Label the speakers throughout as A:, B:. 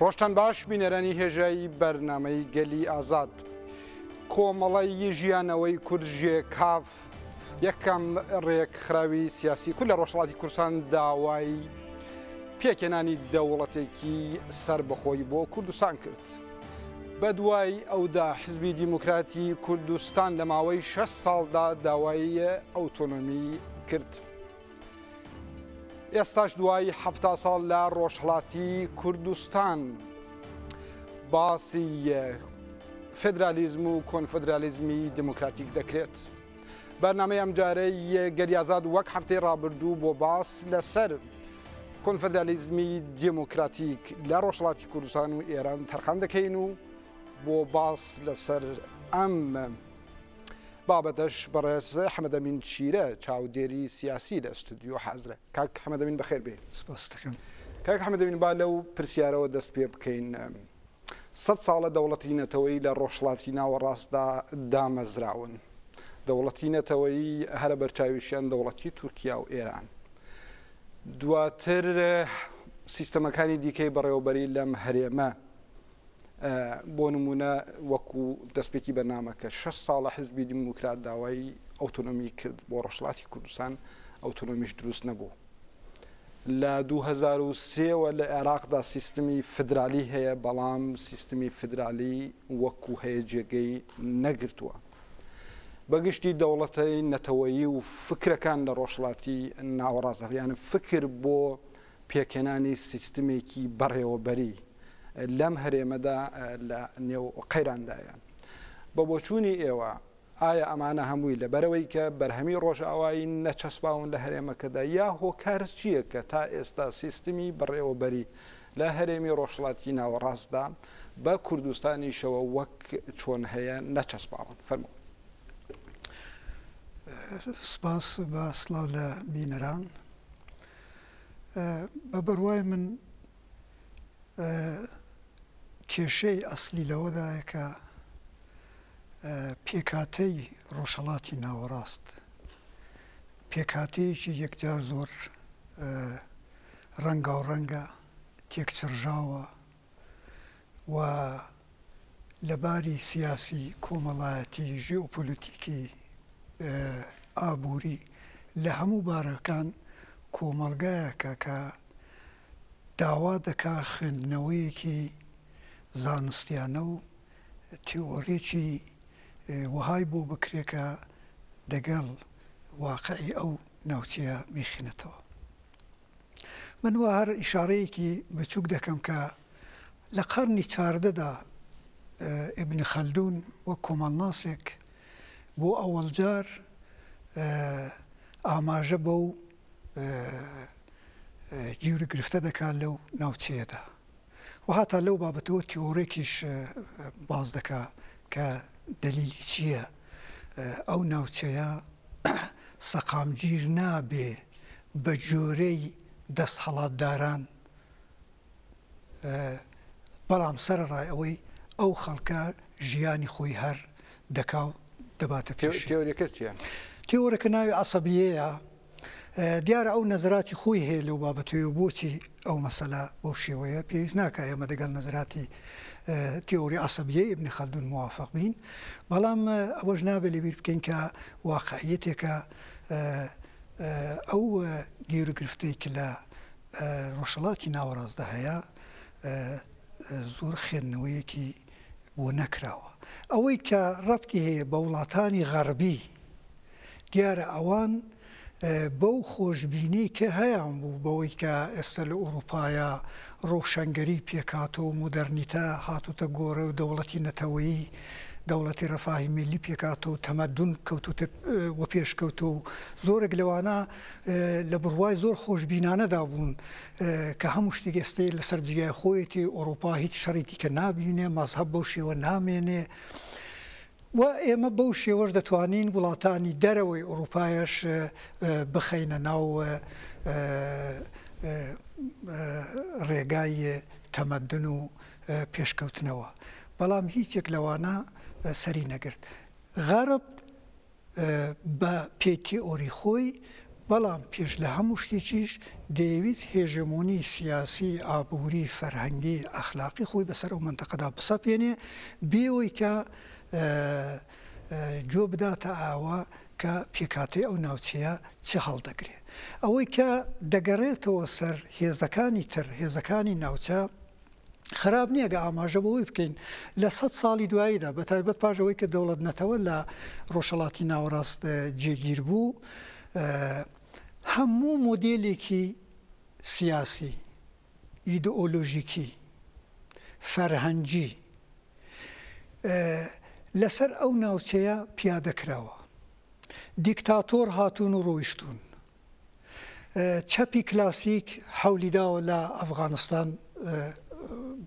A: ڕۆژتان باش بینەرانی هێژایی بەرنامەی گەلی ئازاد کۆمەڵی ژیانەوەی کورژێ کاف یەکەم ڕێکخراوی سیاسی کول لە ڕۆژهەڵاتی کوردستان داوای پێکێنانی دەوڵەتێکی سربەخۆی بۆ کوردستان کرد. بە دوای ئەودا حزبی دیموکراتی کوردستان لە ماوەی 6 ساڵدا داوای ئۆتۆنۆمی کرد. ئێستاش دوای 7 ساڵ لە ڕۆژهەڵاتی کوردستان باسی فێدرالیزم و کۆنفدرالیزمی دموکراتیک دەکرێت. بەرنامەی ئەم جارەی گەلی ئازاد وەک هەفتەی ڕابردوو بۆ باس لەسەر کۆنفدرالیزمی دموکراتیک لە ڕۆژهەڵاتی کوردستان و ئێران تەرخان دەکەین و بۆ باس لەسەر ئەم بابەتەش بەڕێز حەمەدەمین چیرە چاودێری سیاسی لە ئستودیۆ حەزرە. کاک حەمەدەمین بەخێر بێ.
B: سپاس دەکەم.
A: کاک حەمەدەمین با لەو پرسیارەوە دەست پێ بکەین. 100 ساڵە دەوڵەتی نەتەوەیی لە ڕۆژهەڵاتی ناوەڕاستدا دامەزراون. دەوڵەتی نەتەوەیی هەرە بەرچاویشیان دەوڵەتی تورکیا و ئێران. دواتر سیستەمەکانی دیکەی بەڕێوەبەری لەم هەرێمە بۆ نمونە وەکو دەستپێکی بەرنامەکە 6 ساڵە حزبی دیموکرات داوای ئۆتۆنۆمی کرد بۆ ڕۆژهەڵاتی کوردستان ئۆتۆنۆمیش دروست نەبوو. لە 2003 لە عێراقدا سیستمی فدرالی هەیە بەڵام سیستمی فدرالی وەکو هەیە جێگەی نەگرتووە. بەگشتی دەوڵەتەی نەتەوەیی و فکرەکان لە ڕۆژهەڵاتی ناوەڕاستدا یانە فکر بۆ پێکێنانی سیستمێکی بەڕێوەبەری لەم هەرێمەدا لە نێو قەیراندایان. بە بۆچوونی ئێوە ئایا ئەمانە هەمووی لەبەرەوەی کە بەرهەمی ڕۆژئاوایی نەچەسپاون لە هەرێمەکەدا یا هۆکارس چییە کە تا ئێستا سیستمی بەڕێوەبەری لە هەرێمی ڕۆژهەڵاتی ناوەڕاستدا بە کوردستانیشەوە وەک چۆن هەیە نەچەسپاون؟ فەرموو.
B: سپاس بە سڵاو لە بینەران. بە بەروای من کێشەی ئەسلی لەوەدایە کە پێکاتەی ڕۆژهەڵاتی ناوەڕاست پێکاتەیەکی یەکجار زۆر ڕەنگاوڕەنگە تێکچڕژاوە و لەباری سیاسی کۆمەڵایەتی ژێئۆپۆلیتیکی ئابووری لە هەموو بارەکان کۆمەڵگایەکە کە داوا دەکا خوێندنەوەیەکی زانستیانە و تیۆڕێکی وهای بۆ بکرێکە دەگەڵ واقعی ئەو ناوچەیە بیخینێتەوە. من وا هەر ئیشارەیەکی بچووک دەکەم کە لە قەرنی 14دا ئیبن خەلدون وەک کۆمەڵناسێک بۆ ئەوەڵجار ئاماژە بەو گیری گرفتە دەکات لەو ناوچەیەدا و هاتا لەو بابەتەوە تیۆڕێکیش باز دەکا کە دلیلی چییە ئەو ناوچەیە سەقامگیر نابێ بە جۆرەی دەستهەڵاتداران بەڵام سەرڕای ئەوەی ئەو خەڵکە ژیانی خۆی هەر دەکا و دەباتە پێش.
A: تیۆریەکە چییە؟
B: تیۆرەکە ناوی عەسەبیەیە. دیارە ئەو نەزەراتی خۆی هەیە لەو بابەتەوە بۆچی ئەو مەسەلا بەو شێوەیە پێویست ناکە ئێمە دەگەڵ نەزەراتی تیۆری عەسەبیە ئیبن خەلدون موافق بین، بەڵام ئەوەش نابێت لەبیر بکەین کە واقعیەتێکە ئەو گیرگرفتەی کە لە ڕۆژهەڵاتی ناوەڕاستدا هەیە زۆر خوێندنەوەیەکی بۆ نەکراوە. ئەوەی کە ڕەبتی هەیە بە وڵاتانی غەربی دیارە ئەوان بەو خۆشببینی کە هەیەیان بوو بەوەی کە ئێستا لە ئوروپایە ڕۆشنگەری پێکاتەوە مۆدەرنیتە هاتوتە گۆرە و دەوڵەتی نەتەوەیی دەوڵەتی ڕەفاهی میلی پێکاتەوە تەمەدون کەوتوتە وە پێشکەوتە و زۆرێک لەوانە لە بڕوای زۆر خۆشببینانەدا بوون کە هەموو شتێک ئێستەی لەسەر جیای خۆیەتی ئۆروپا هیچ شەڕێکی کە نابینێ مەزهەب بەو شێوە نامێنێ و ئێمە بەو شێوەش دەتوانین وڵاتانی دەرەوەی ئۆروپایش بخەینە ناو ڕێگای تەمەدن و پێشکەوتنەوە، بەڵام هیچێک لەوانە سەری نەگرت. غەرب بە پێی تیۆری خۆی بەڵام پێش لە هەموو شتێکیش دەیەویست هێژمۆنی سیاسی ئابووری فەرهەنگی ئەخلاقی خۆی بەسەر ئەو منتەقەدا بسەپێنێ بێەوەی کە جۆ بداتە ئاوا کە پێکاتەی ئەو ناوچەیە چه هەڵدەگرێت ئەوەی کە دەگەڕێتەوە سەر هێزەکانی تر هێزەکانی ناوچە خراپ نییە گە ئاماژە بەوەی بکەین لە 100 ساڵی دواییدا بە تایبەت پاژەوەی کە دەوڵەت نەتەوە لە ڕۆژهەڵاتی ناوەڕاست جێگیر بوو هەموو مۆدێلێکی سیاسی ئیدئۆلۆژیکی فەرهەنگی لەسەر ئەو ناوچەیە پیادەکراوە دیکتاتۆر هاتوون و ڕۆیشتون چەپی کلاسیک حەولیداوە لە ئەفغانستان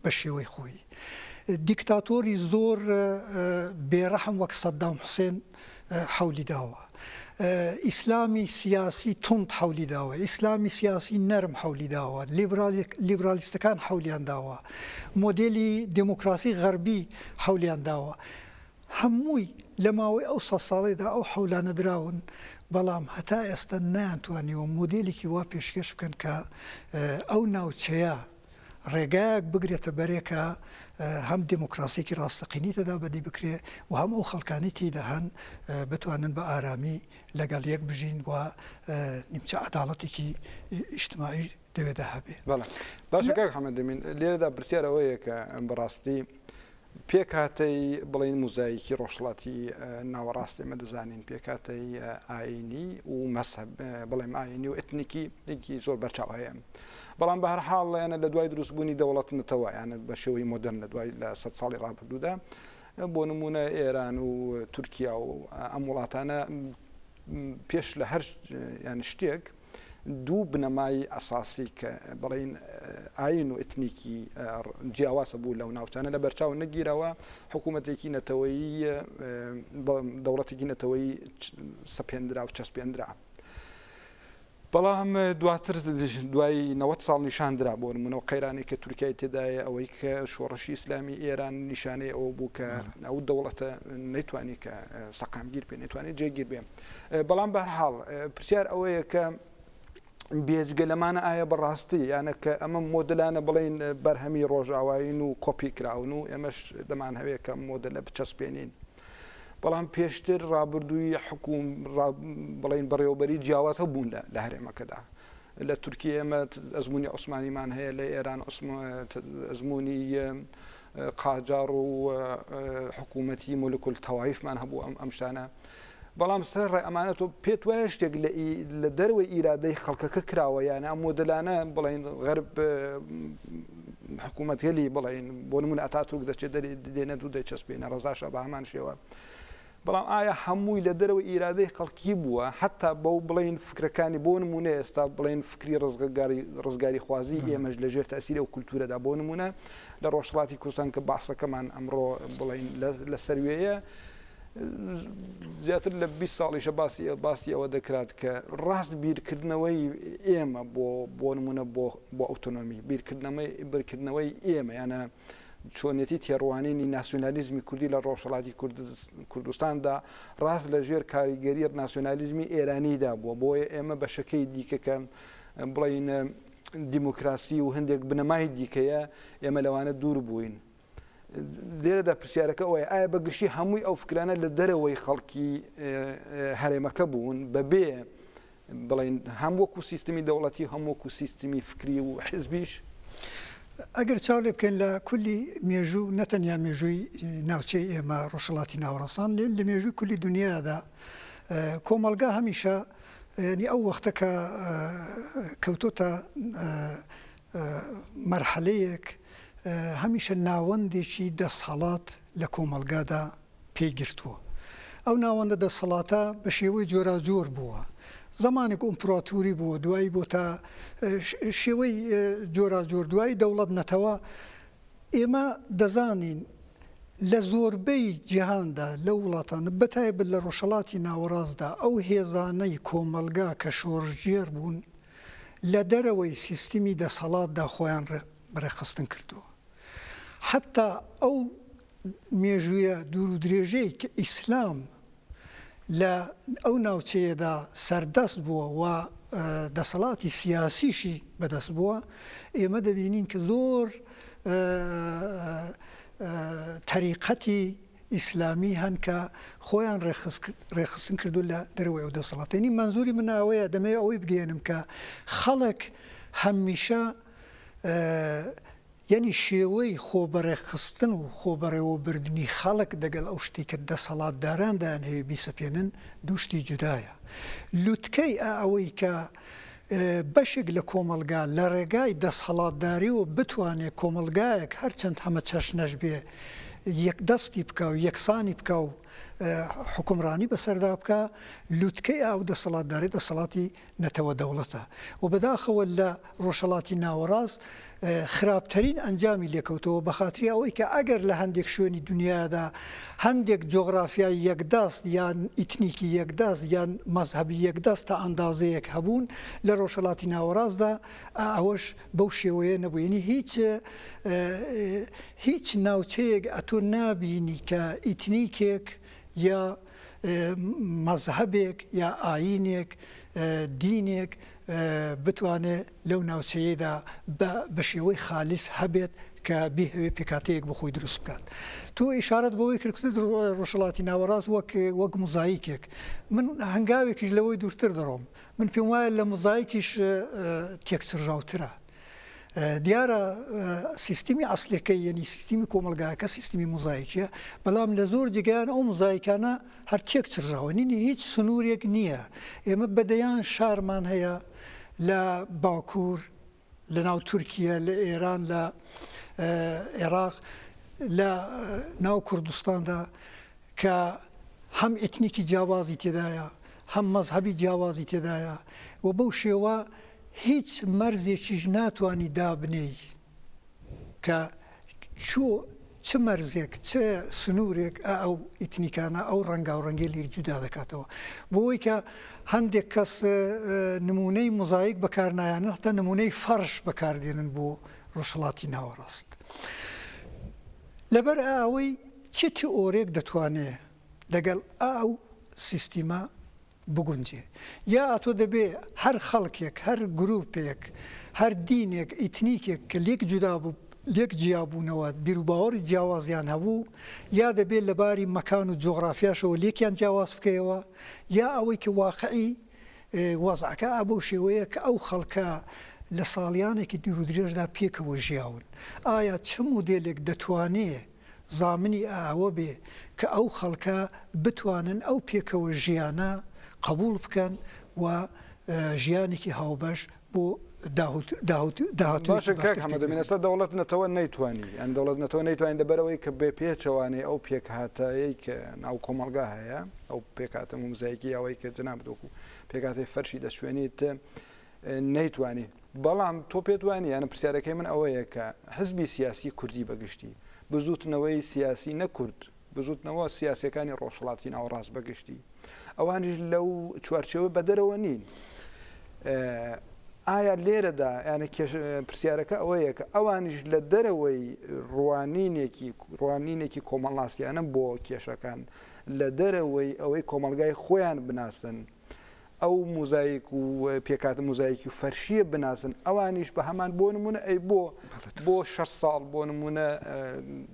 B: بە شێوەی خۆی دیکتاتۆری زۆر بێڕەحم وەک سەدام حوسێن حەولیداوە ئیسلامی سیاسی تند حەولیداوە ئیسلامی سیاسی نەرم حەولیداوە لیبرالیستەکان حەولیانداوە مۆدێلی دموکراسی غەربی حەولیانداوە هەمووی لە ماوەی ئەو 100 ساڵێدا ئەو حەولانە دراون بەڵام هەتا ئێستا نەیانتوانیوە مۆدێلێکی وا پێشکەش بکەن کە ئەو ناوچەیە ڕێگایەک بگرێتە بەرێکە هەم دموکراسیکی ڕاستەقینی تێدا بەدی بکرێ و هەم ئەو خەڵکانی تێدا هەن بتوانن بە ئارامی لەگەڵ یەک بژین و نیمچە عەداڵەتێکی ئیجتیماعی دەوێتە هەبێ.
A: باشە کاک حەمەد ئەمین لێرەدا پرسیار ئەوەیە کە بەڕاستی پێکاتەی بڵین موزاییکی ڕۆژهەڵاتی ناوەڕاستی ئێمە دەزانین پێکاتەی ئاینی و مەسەب بڵێم ئاینی و ئێتنیکی زۆر بەرچاو هەیە بەڵام بە هەر حاڵ یانە لە دوای دروستبوونی دەوڵەت نەتەوە یانە بە شێوەی مۆدرن لە دوای لە 100 ساڵی ڕابردوودا بۆ نمونە ئێران و تورکیا و ئەم وڵاتانە پێش لە هەر یان شتێک دوو بنەمای ئەساسی کە بڵین ئاین و ئێتنیکی جیاوازە بوو لەو ناوچانە لە بەرچاو نەگیرەوە حکوومەتێکی نەتەوەیی دەوڵەتێکی نەتەوەیی سەپێنرا و چەسپێنرا بەڵام دواتر دوای 90 ساڵ نیشاندرا بۆ نمونەوە قەیرانی کە تورکیای تێدایە ئەوەی کە شۆڕشی ئیسلامی ئێران نیشانەی ئەوە بوو کە ئەو دەوڵەتە نەیتوانی کە سەقامگیر پێ نەیتوانێت جێگیر بێ بەڵام بە هەر حاڵ پرسیار ئەوەیە کە بێجگە لەمانە ئایا بەڕاستی یانە کە ئەمە مۆدلانە بڵین بەرهەمی ڕۆژاوین و کۆپی کراون و ئێمەش دەمان هەوێت کە مۆدلە بچەسپێنین بەڵام پێشتر ڕابردووی حکوم بڵین بەڕێوەبەری جیاوازە بوون لە هەرێمەکەدا لە تورکیا ئێمە ئەزمموی عوسمانیمان هەیە لە ئێران ئەزمموی قاجار و حکوومەتی مولکول تەوایفمان هەبوو ئەم شانە بەڵام سەر ڕێ ئەمانەتۆ پێت وایە شتێک لە دەروی ئیرادەی خەڵکەکە کراوە یانە ئەم مۆدلانە بڵین غەرب حکوومەتێلی بڵین بۆ نمونە ئەتاتورک دەچێت دێنە دوو دەیچەسپێنە ڕەزاشە بە هەمان شێوە بەڵام ئایا هەمووی لە دەرەوە ئیرادەی خەڵکی بووە حتا بەو بڵین فکرەکانی بۆ نمونە ئێستا بڵین فکری ڕزگاری خوازی ئێمەش لەژێر تەسیری و کولتورەدا بۆ نمونە لە ڕۆژهەڵاتی کوردستان کە باسەکەمان ئەمڕۆ بڵین لە سەروێیە زیاتر لە 20 ساڵیشە باسی ئەوە دەکرات کە ڕاست بیرکردنەوەی ئێمە بۆ نمونە بۆ ئۆتۆنۆمی بیرکردنەوەی ئێمە یانە چۆنێتی تێڕوانینی ناسیۆنالیزمی کوردی لە ڕۆژهەڵاتی کوردستاندا ڕاست لە ژێر کاریگەری ناسیۆنالیزمی ئێرانیدا بووە بۆیە ئێمە بەشەکەی دیکەکە بڵین دیموکراسی و هەندێک بنەمای دیکەیە ئێمە لەوانە دوور بووین لێرەدا پرسیارەکە ئەوەیە ئایا بەگشتی هەمووی ئەو فکرانە لە دەرەوەی خەڵکی هەرێمەکە بوون بەبێ بڵین هەم وەکو سیستمی دەوڵەتی هەم وەکو سیستمی فکری و حزبیش
B: ئەگەر چاو لێ بکەین لە کولی مێژوو نەتەنیا مێژووی ناوچەی ئێمە ڕۆژهەڵاتی ناوەڕاستان لە مێژووی کولی دنیادا کۆمەلگا هەمیشە ینی ئەو وەختە کە کەوتۆتە مەرحەلەیەک هەمیشە ناوەندێکی دەسەڵات لە کۆمەلگادا پێیگرتووە ئەو ناوەندە دەسەڵاتە بە شێوەی جۆراجۆر بووە زمانێک ئۆمپراتوری بووە دوایی بۆ تا شێوەی جۆراجۆر دوایی دەوڵەت نەتەوە ئێمە دەزانین لە زۆربەی جیهاندا لە وڵاتانە بەتایبەت لە ڕۆژهەڵاتی ناوەڕاستدا ئەو هێزانەی کۆمەلگا کە شۆڕژێر بوون لە دەرەوەی سیستمی دەسەڵاتدا خۆیان بەڕێخستن کردووە حتا ئەو مێژوویە دوور و درێژەی کە ئیسلام لە ئەو ناوچەیەدا سەردەست بووە و دەسەڵاتی سیاسیشی بەدەست بووە ئێمە دەبینین کە زۆر تەریقەتی ئیسلامی هەن کە خۆیان ڕێخستن کردو لە دەرەوەی ئەو دەسەڵاتێنی منزوری من ئەوەیە دەمەوێت ئەوەی بگەێنم کە خەڵک هەمیشە یعنی شێوەی خۆبەڕێخستن و خۆبەڕێوەبردننی خەڵک دەگەڵ ئەو شتی کە دەسەڵاتداران هەیە بیسەپێنن دووشتی جودایە لوتکەی ئەوەی کە بەشێک لە کۆمەلگا لە ڕێگای دەسەڵاتداری و بتوانێت کۆمەلگایەک هەرچەند هەمە چەشنەش بێ یەک دەستی بکە و یەکسانی بکە و حکومڕانی بەسەردا بکە لوتکەی ئەو دەسەڵاتداری دەسەڵاتی نەتەوە دەوڵەتە و بەداخەوە لە ڕۆژهەڵاتی ناوەڕاست خراپترین ئەنجامی لێکەوتەوە بە خااتری ئەوەی کە ئەگەر لە هەندێک شوێنی دنیادا هەندێک جۆغرافیای یەکداست یان ئیتنیکی یەکداست یان مەزهبی یەکداست تا ئەندازەیەک هەبوون لە ڕۆژهەڵاتی ناوەڕاستدا ئەوەش بەو شێوەیە نەبووینی هیچ ناوچەیەک ئەتۆ نابینی کە ئیتنیکێک یا مەزهبێک یا ئاینێک دینێک بتوانێت لەو ناوچەیەدا بە شێوەی خالیس هەبێت کە بێهوێ پێکاتەیەک بخۆی دروست بکات. تۆ ئیشارەت بەوەی کردت ڕۆژهەڵاتی ناوەڕاست وەک مۆزاییکێک من هەنگاوێکیش لەوەی دوورتر دەڕۆم من پێم وایە لە مۆزاییکیش تێکچڕاوترە. دیارە سیستمی ئەسلەکەی یعنی سیستمی کۆمەلگاکە سیستمی مۆزاییکیە بەڵام لە زۆر جگەیان ئەو مۆزاییکانە هەر تێک چڕاوە نینی هیچ سنوورێک نییە. ئێمە بەدەیان شارمان هەیە لە باکوور لە ناو تورکیا لە ئێران لە عێراق لە ناو کوردستاندا کە هەم ئێتنیکی جیاوازی تێدایە هەم مەزهبی جیاوازی تێدایە و بەو شێوە هیچ مەرزێکیش ناتوانانی دابنێی کە چ مەرزێک چه سنوورێک ئەو ئیتنیکانە ئەو ڕەنگا و ڕەنگی لێر جودا دەکاتەوە بۆی کە هەندێک کەس نمونەی مۆزاییک بەکارنایانە هەتا نمونەی فەرش بەکاردێنن بۆ ڕۆژهەڵاتی ناوەڕاست. لەبەر ئەوەی چ تئۆرێک دەتوانێت دەگەڵ ئەو سیستیمە بگونجێ یا ئەتۆ دەبێ هەر خەڵکێک هەر گرروپێک هەر دینێک ئیتنیکێک کە لێک جودا بوو لێک جیابوونەوە بیرروباوەڕی جیاوازیان هەبوو یا دەبێت لەباری مەکان و جۆغرافیاشەوە لێکیان جیاواز بکەیەوە یا ئەوەی کە واقعی وەزعەکە بۆ شێوەیە کە ئەو خەڵکە لە ساڵیانێکی دوورودرێژدا پێکەوە ژیاون ئایا چ مودێلێک دەتوانێت زامنی ئاوە بێ کە ئەو خەڵکە بتوانن ئەو پێکەوە ژیانە قبول بکەن و ژیانێکی هاوبەش بۆ
A: داهاتمینەستا دەوڵەت نەتەوە نەیتوانی ئەن دەوڵەت نەتەوە نەیتوانین لەبەرەوەی کە بێ پێچەوانەی ئەو پێکهاتایی کە ناو کۆمەلگا هەیە ئەو پێکاتە موزاییکی ئەوەی کە جناب دۆکو پێکاتی فەرشی دەشوێنیت نەیتوانی بەڵام تۆ پێتوانی یانە پرسیارەکەی من ئەوەیە کە حزبی سیاسی کوردی بەگشتی بزوتنەوەی سیاسی نەکورد بزوتنەوە سیاسەکانی ڕۆژهەڵاتی ناوەڕاست بەگشتی ئەوانش لەو چوارچێوە بەدەرەوە نین. ئایا لێرەدا یانە پرسیارەکە ئەوەیە کە ئەوانش لە دەرەوەی ڕوانینێکی کۆمەڵاستیانە بۆ کێشەکان لە دەرەوەی ئەوەی کۆمەلگای خۆیان بناسن ئەو موزاییک و پێکاتە موزاییکی و فەرشیە بناسن ئەوانیش بە هەمان بۆ نمونە ئەی بۆ 6 ساڵ بۆ نمونە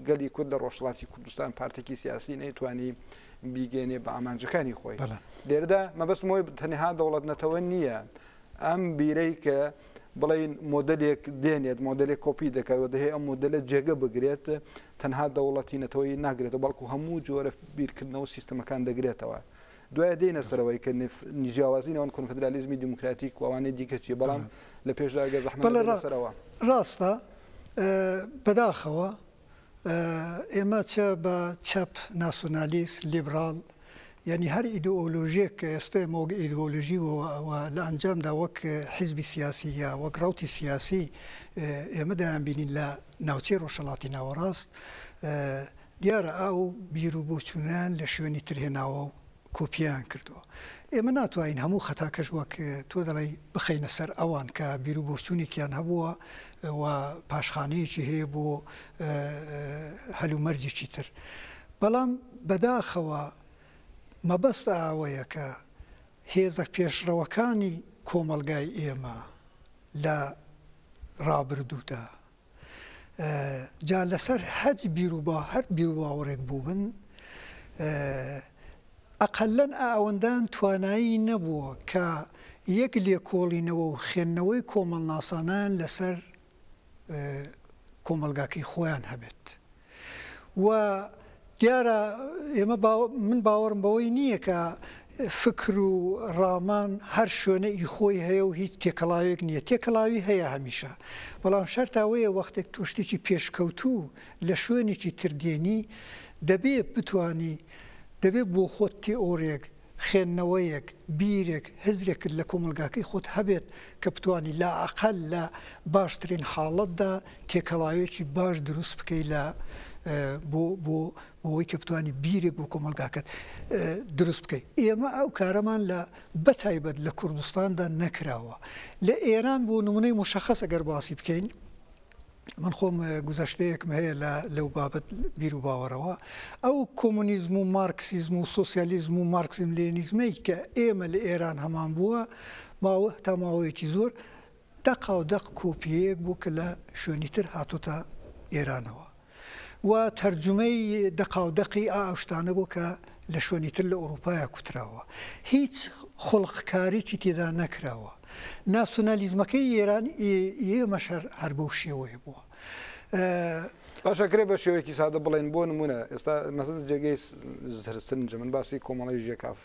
A: گەلی کورد لە ڕۆژهەڵاتی کوردستان پارتێکی سیاسی نەیتوانی بیگەێنێ بە ئامانجەکانی خۆی لێرەدا مەبەستمەوەی تەنها دەوڵەت نەتەوە نییە ئەم بیرەی کە بڵین مۆدلێک دێنێت مۆدلێک کۆپی دەکەوە دەهەیە ئەم مۆدلە جێگە بگرێت تەنها دەوڵەتی نەتەوەی ناگرێتەوە بەڵکو هەموو جۆرە بیرکردنەوە سیستەمەکان دەگرێتەوە دوایە دێنە سەرەوەی کە جیاوازینەوەن کۆنفدرالیزمی دیموکراتیک و ئەوانەی دیکە چیە بەڵام لە پێشدا ئەگەر زەحمەت لەسەرەوە
B: ڕاستە بەداخەوە ئێمە چە بە چەپ ناسیۆنالیست لیبرال یعنی هەر ئیدئۆلۆژیەک کە ئێستا مۆگ ئیدئۆلۆژی لە ئەنجامدا وەک حیزبی سیاسی یا وەک ڕاوتی سیاسی ئێمە دەیانبینین لە ناوچەی ڕۆژهەڵاتی ناوەڕاست دیارە ئەو بیر و بۆچوونیان لە شوێنی ترهێناوە و کۆپییان کردووە. ئێمە ناتوانین هەموو خەتاکەش وەک تۆ دەڵی بخەینە سەر ئەوان کە بیر و بۆچوونێکیان هەبووە و پاشخانەیەکی هەیە بۆ هەلومەرجێکی تر بەڵام بەداخەوە مەبەست ئەوەیە کە هێزە پێشڕەوەکانی کۆمەلگای ئێمە لە ڕابردوودا جا لەسەر هەر بیر و باوەڕێک بووبن ئەقەلەن ئەوەندان توانایی نەبووە کە یەک لێکۆڵینەوە و خێندنەوەی کۆمەڵناسانان لەسەر کۆمەلگاکەی خۆیان هەبێت و دیارە ئێمە من باوەڕم بەوەی نییە کە فکر و ڕامان هەر شوێنەی خۆی هەیە و هیچ تێکەڵاوێک نییە تێکەڵاوی هەیە هەمیشە بەڵام شەرتاوەیە وەختێک تۆ شتێکی پێشکەوتوو لە شوێنێکی تردێنی دەبێت بۆ خۆت تێئۆرێک خێندنەوەیەک بیرێک هزرێکت لە کۆمەلگاکەی خۆت هەبێت کە بتوانی لا ئەقل لە باشترین حاڵەتدا تێکەڵاوێکی باش دروست بکەی لە بۆەوەی کە بتوانی بیرێک بۆ کۆمەلگاکەت دروست بکەیت ئێمە ئەو کارەمان لە بەتایبەت لە کوردستاندا نەکراوە لە ئێران بۆ نمونەی مشەخەس ئەگەر باسی بکەین من خۆم گوزەشتەیەکم هەیە لەو بابەت بیر و باوەڕەوە ئەو کۆمونیزم و مارکسیزم و سۆسیالیزم و مارکسیزم لێنیزمەی کە ئێمە لە ئێران هەمان بووە تا ماوەیەکی زۆر دەق کۆپیەیەک بوو کە لە شوێنی تر هاتوتە ئێرانەوە و تەرجمەی دەقاودەقی ئەو شتانە بوو کە لە شوێنی تر لە ئەوروپایە کوتراوە هیچ خۆڵقکاریی تێدا نەکراوە ناسیۆنالیزمەکەی ئێران ئێمەش هەر بەو شێوەیە بووە
A: باشەکرێ بە شێوەیەکی سادە بڵێن بۆ نمونە ئێستا مەسەڵ جێگەی سنجە من باسی کۆمەڵی ژێکاف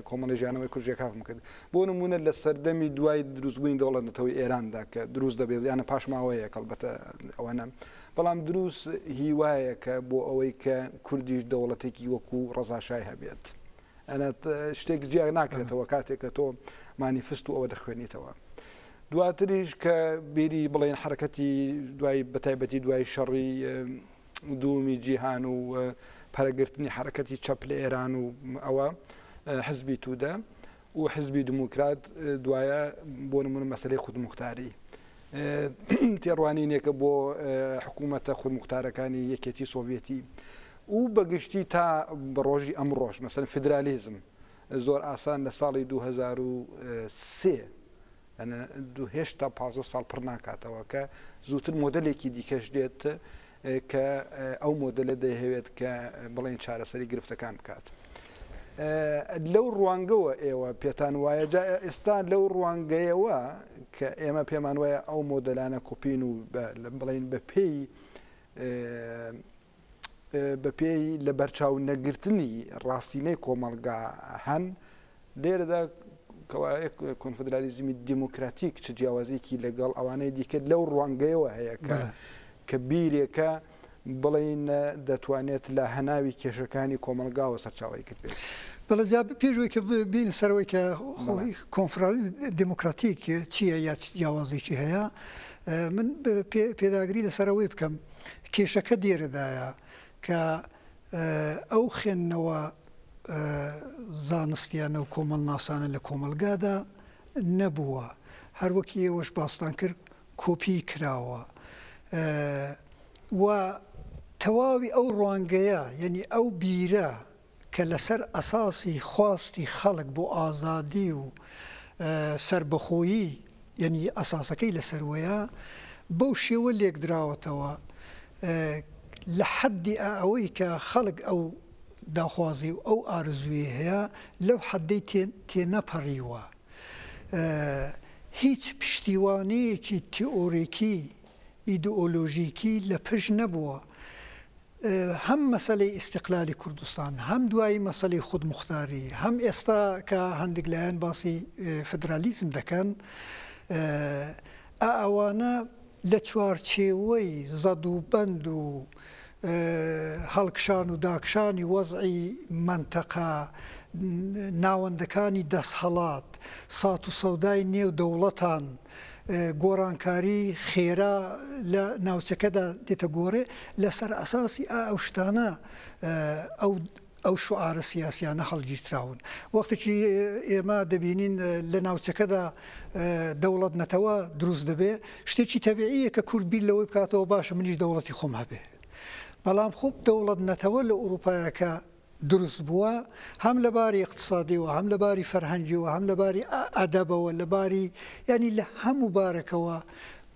A: کۆمەڵی ژیانەوەی کورد ژێکافم کرد بۆ نمونە لە سەردەمی دوای دروستبوونی دەوڵەتەوەی ئێراندا کە دروست دەبێت یانە پاشماوەیە کەڵبەتە ئەوەنە بەڵام دروست هیوایە کە بۆ ئەوەی کە کوردیش دەوڵەتێکی وەکو ڕەزاشای هەبێت ئەنە شتێک جیا ناکرێتەوە کاتێک کە تۆ مانیفست و ئەوە دەخوێنیتەوە دواتریش کە بیری بڵێن حرەکەتی دوای بەتایبەتی دوای شەڕی دوومی جیهان و پەرەگرتنی حرەکەتی چەپ لە ئێران و ئەوە حزبی توودە و حزبی دموکرات دوایە بۆ نمونە مەسەلەی خودموختاری تێڕوانینێکە بۆ حکوومەتە خودموختارەکانی یەکێتی سۆڤێتی و بەگشتی تا بەڕۆژی ئەمڕۆژ مەسەن فدرالیزم زۆر ئاسان لە ساڵی 2003 هێشتا 15 ساڵ پڕ ناکاتەوە کە زووتر مۆدلێکی دیکەش دێت کە ئەو مۆدلە دەیەوێت کە بڵێن چارەسەری گرفتەکان بکات لەو ڕوانگەوە ئێوە پێتان وایە ئێستا لەو ڕوانگەیەوە کە ئێمە پێمان وایە ئەو مۆدلانە کوپین و بڵێن بە پێی لە بەرچاو نەگرتنی ڕاستینەی کۆمەلگا هەن لێرەدا کۆنفدرالیزمی دیموکراتیک چ جیاوازێکی لەگەڵ ئەوانەی دیکە لەو ڕوانگەیەوە هەیە کە بیرێکە بڵێن دەتوانێت لە هەناوی کێشەکانی کۆمەلگاوە سەرچاوی کرد
B: بەڵەجا پێشوەی کە بین سەرەوەی کە کۆنفرانسی دیموکراتیک چییە یا جیاوازێکی هەیە من پێداگری لەسەرەوەی بکەم کێشەکە دێرەدایە کە ئەو خوێندنەوە زانستیانە و کۆمەڵناسانە لە کۆمەلگادا نەبووە هەروەکی ئێوەش باستان کرد کۆپی کراوە و تەواوی ئەو ڕوانگەیە یعنی ئەو بیرە کە لەسەر ئەساسی خواستی خەڵک بۆ ئازادی و سربەخۆیی یعنی ئەساسەکەی لەسەروەیە بەو شێوە لێک دراوەتەوە لە حەدی ئەوەی کە خەڵک ئەو داخوازی و ئەو ئارزوی هەیە لەو حەدەی تێنەپەڕیوە هیچ پشتیوانەیەکی تئۆریکی ئیدئۆلۆژیکی لە پشت نەبووە هەم مەسەلەی ئیستیقلالی کوردستان هەم دوایی مەسەلەی خودموختاری هەم ئێستا کە هەندێک لایەن باسی فدرالیزم دەکەن ئەوانە لە چوارچێوەی زەدوبەند و هەڵکشان و داکشانی وەزعی منتەقە ناوەندەکانی دەستهەڵات سات و سەودای نێو دەوڵەتان گۆڕانکاری خێرا لە ناوچەکەدا دێتە گۆڕێ لەسەر ئەساسی ئەو شتانە ئەو شعارە سیاسیانە هەڵگیرتراون وەختێکی ئێمە دەبینین لە ناوچەکەدا دەوڵەت نەتەوە دروست دەبێ شتێکی تەبیعیە کە کورد بیر لەوەی بکاتەوە باشە منیش دەوڵەتی خۆم هەبێ بەڵام خۆب دەوڵەت نەتەوە لە ئوروپایەکە دروست بووە هەم لەباری اقتصادی و هەم لەباری فەرهەنگی و هەم لەباری ئەدەبەوە لەباری ینی لە هەموو بارەکەوە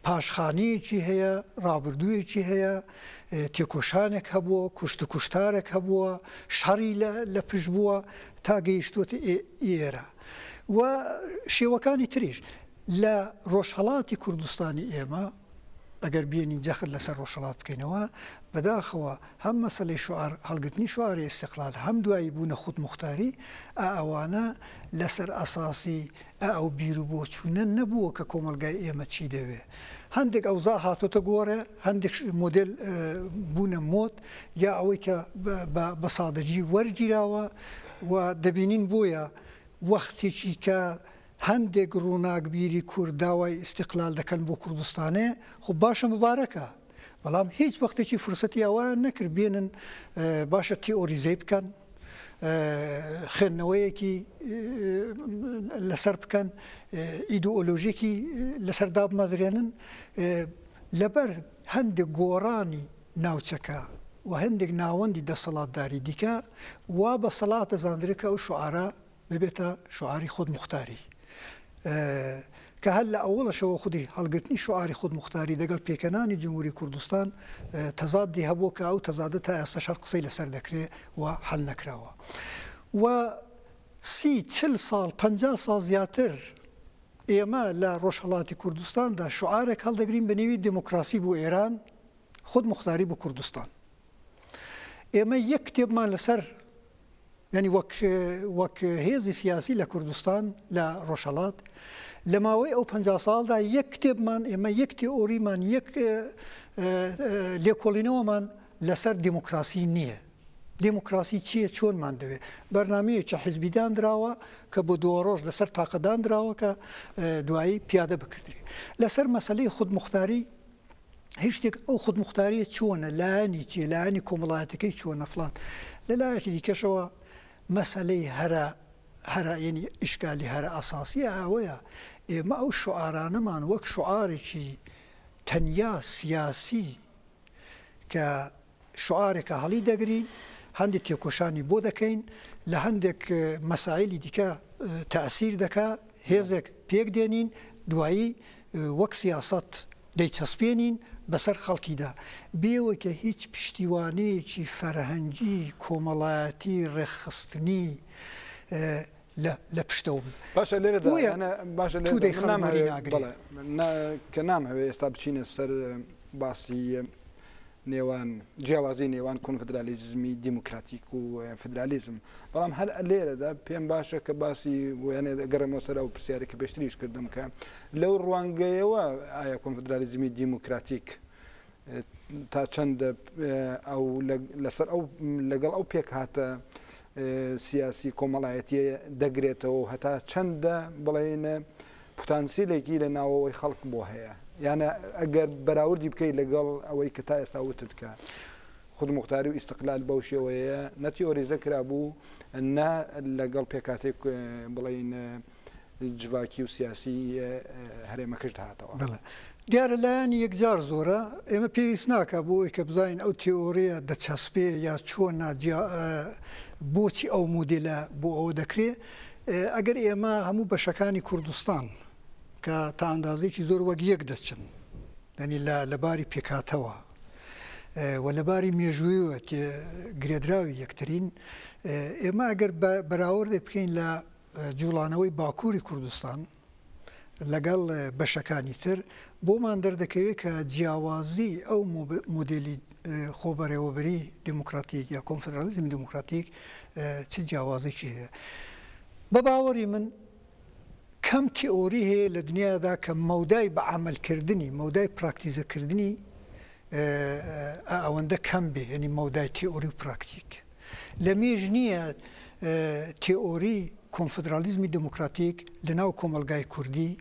B: پاشخانەیەکی هەیە ڕابردوویەکی هەیە تێکۆشانێک هەبووە کوشت و کوشتارێک هەبووە شەڕی لە پشت بووە تا گەیشتوتە ئێرە و شێوەکانی تریش لە ڕۆژهەڵاتی کوردستانی ئێمە ئەگەر بینین جەخت لەسەر ڕۆژهەڵات بکەینەوە بەداخەوە هەم مەسەلەی شوعار هەڵگرتنی شوعاری ئیستیقلال هەم دوایی بوونە خود مختاری ئەوانە لەسەر ئەساسی ئەو بیر و بۆچوونە نەبووە کە کۆمەلگای ئێمە چی دەوێ هەندێک ئەوزا هاتۆتە گۆڕێ هەندێک مۆدل بوونە مۆت یا ئەوەی کە بە سادەجی وەرگیراوە و دەبینین بۆیە وەختێکی کە هەندێک ڕووناکبیری کورد داوای ئیستیقلال دەکەن بۆ کوردستانێ خب باشە مبارەکە بەڵام هیچ وەختێکی فرسەتی ئەوان نەکرد بێنن باشە تیئۆریزەی بکەن خوێندنەوەیەکی لەسەر بکەن ئیدئۆلۆژیەکی لەسەر دابمەزرێنن لەبەر هەندێک گۆڕانی ناوچەکە و هەندێک ناوەندی دەسەڵاتداری دیکە وا بە سەڵات دەزانرێت کە ئەو شوعارە ببێتە شوعاری خود مختاری کە هەل لە ئەوڵەشەوە خودی هەڵگرتنی شوعاری خود مختاری دەگەڵ پێکەنانی جمهوری کوردستان تەزادی هەبوو کە ئەو تەزادە تا ئێستا شەر قسەی لەسەر دەکرێت و هەل نەکراوە و 40 ساڵ 50 ساڵ زیاتر ئێمە لە ڕۆژهەڵاتی کوردستاندا شوعارێک هەڵدەگرین بە نێوی دموکراسی بۆ ئێران خود مختاری بۆ کوردستان ئێمە یەک کتێبمان لەسەر ینی وەک هێزی سیاسی لە کوردستان لە ڕۆژهەڵات لە ماوەی ئەو 50 ساڵدا یەک کتێبمان ئێمە یەک تیئۆریمان یەک لێکۆڵینەوەمان لەسەر دیموکراسی نییە دیموکراسی چییە چۆنمان دەوێت بەرنامەیەکی حیزبیدان درراوە کە بۆ 2 ڕۆژ لەسەر تاقەدان درراوە کە دوایی پیادە بکردێت لەسەر مەسەلەی خودمختاری هیچ شتێک ئەو خودمختاریە چۆنە لایەنی چیە لایەنی کۆمەڵایەتەکەی چۆنە فڵان لەلایەکی دیکەشەوە مەسەلەی هەرە ینی ئیشکالی هەرە ئاساسیە ئەوەیە ئێمە ئەو شوعارانەمان وەک شوعارێکی تەنیا سیاسی کە شوعارێکە هەڵی دەگرین هەندێک تێکۆشانی بۆ دەکەین لە هەندێک مەسائلی دیکە تەئسیر دەکا هێزێک پێک دێنین دوایی وەک سیاست دەیچەسپێنین بەسەر خەڵکیدا بێوە کە هیچ پشتیوانەیەکی فەرهەنگی کۆمەڵایەتی ڕێخستنی لە پشتەوە
A: باشە لێرەدا باشە کە نامەوێت ئێستا بچینە سەر باسی نێوان جیاوازی نێوان کۆنفدرالیزمی دیموکراتیک و فدرالیزم بەڵام هەر لێرەدا پێم باشە کە باسی ویانێ گەڕێمەوە سەر ئەو پرسیارێکە پێشتریش کردم کە لەو ڕوانگەیەوە ئایا کۆنفدرالیزمی دیموکراتیک تا چەندە ئەو لەسەر ئەو لەگەڵ ئەو پێک هاتە سیاسی کۆمەڵایەتی دەگرێتەوە هەتا چەندە بڵێنە پوتانسیلێکی لە ناوەوەی خەڵک بۆ هەیە یانە ئەگەر بەراوردی بکەیت لەگەڵ ئەوەی کە تا ئێستا وتت کە خودمختاری و ئیستیقلال بەو شێوەیە نەتیۆریزە کرابوو نا لەگەڵ پێکاتێک بڵێن جواکی و سیاسی هەرێمەکەش هاتەوە
B: دیارە لایەنی یەکجار زۆرە ئێمە پێویست ناکە بۆ ئەوەی کە بزانین ئەو تیۆریە دەچەسپێ یا چۆن بۆچی ئەو مودێلە بۆ ئەوە دەکرێت ئەگەر ئێمە هەموو بەشەکانی کوردستان کە تا ئەندازێکی زۆر وەک یەک دەچن دەنی لەباری پێکاتەوە و لەباری مێژوویەوە گرێدراوی یەکترین ئێمە ئەگەر بەراوردێک بکەین لە جوڵانەوەی باکووری کوردستان لەگەڵ بەشەکانی تر بۆمان دەردەکەوێت کە جیاوازی ئەو مۆدێلی خۆبەرێوەبەری دموکراتیک یا کۆنفدرالیزم دموکراتیک چ جیاوازێکی هەیە بە باوەڕی من کەم تیئۆری هەیە لە دنیادا کە مەودای بە عملکردنی مەودای پراکتیزەکردنی ئەوەندە کەم بێ ینی مەودای تیئۆری و پراکتیک لە مێژ نییە تیئۆری کۆنفدرالیزمی دموکراتیک لە ناو کۆمەلگای کوردی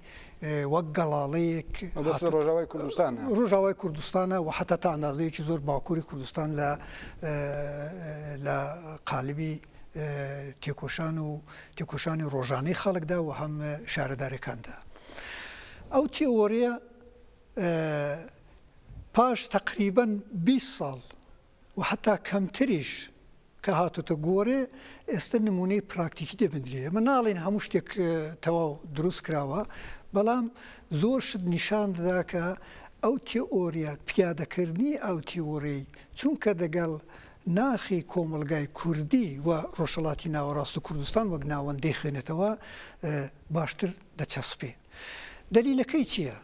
B: وەک گەڵاڵەیەک ڕۆژاوای کوردستانە و حتا تا ئەندازەیەکی زۆر باکووری کوردستان لە قالبی تێکۆشانی ڕۆژانەی خەڵکدا و هەم شارەدارەکاندا ئەو تیۆریە پاش تقریباً 20 ساڵ و حتا کەمتریش کە هاتوتە گۆڕێ ئێستا نمونەی پراکتیکی دەبندرێ ئەمە ناڵێن هەموو شتێک تەواو دروست کراوە بەڵام زۆر شت نیشان دەدا کە ئەو تێئۆریە پیادەکردنی ئەو تێئۆرەی چونکە دەگەڵ ناخی کۆمەلگای کوردی و ڕۆژهەڵاتی ناوەڕاست و کوردستان وەک ناوەندەی خوێنێتەوە باشتر دەچەسپێ. دلیلەکەی چییە؟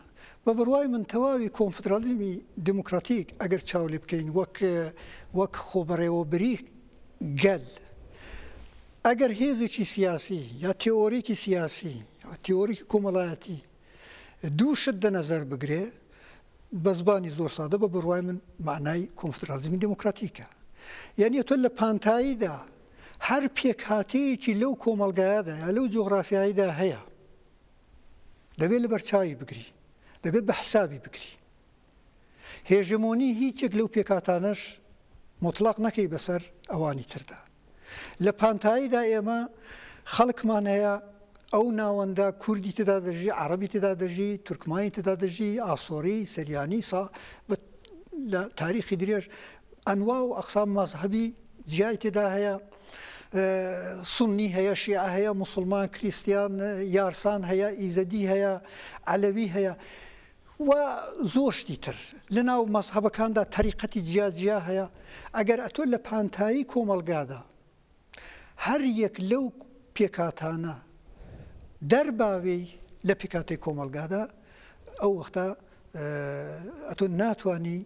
B: بە بڕوای من تەواوی کۆنفدرالیزمی دموکراتیک ئەگەر چاو لێ بکەین وەک خۆبەڕێوەبەری گەل ئەگەر هێزێکی سیاسی یا تێئۆرێکی سیاسی تێئۆرێکی کۆمەڵایەتی دوو شت دەنەزەر بگرێ بە زبانی زۆر سادە بە بڕوای من معنای کۆنفدرالیزمی دموکراتیکە. یعنی تۆ لە پانتاییدا هەر پێکهاتەیەکی لەو کۆمەلگایەدا یا لەو جۆغرافیاییدا هەیە دەبێت لە بەرچاوی بگری دەبێت بە حسابی بگری. هێژمۆنی هیچێک لەو پێکاتانەش مطلق نەکەی بەسەر ئەوانی تردا. لە پانتاییدا ئێمە خەڵکمان هەیە ئەو ناوەندا کوردی تدا دەژی عەرەبی تدا دەژی تورکمانی تدا دەژی ئاسۆری سەریانی لە تاریخی درێژ ئەنوا و ئەقسام مەزهەبی جیای تێدا هەیە سنی هەیە شیعە هەیە موسڵمان کریستیان یارسان هەیە ئیزەدی هەیە عەلەوی هەیە و زۆر شتی تر لەناو مەزهەبەکاندا تەریقەتی جیا هەیە. ئەگەر ئەتۆ لە پانتایی کۆمەلگادا هەر یەک لەو پێکاتانە دەرباوەی لە پێکاتی کۆمەلگادا ئەو وەختە ئەتۆ ناتوانی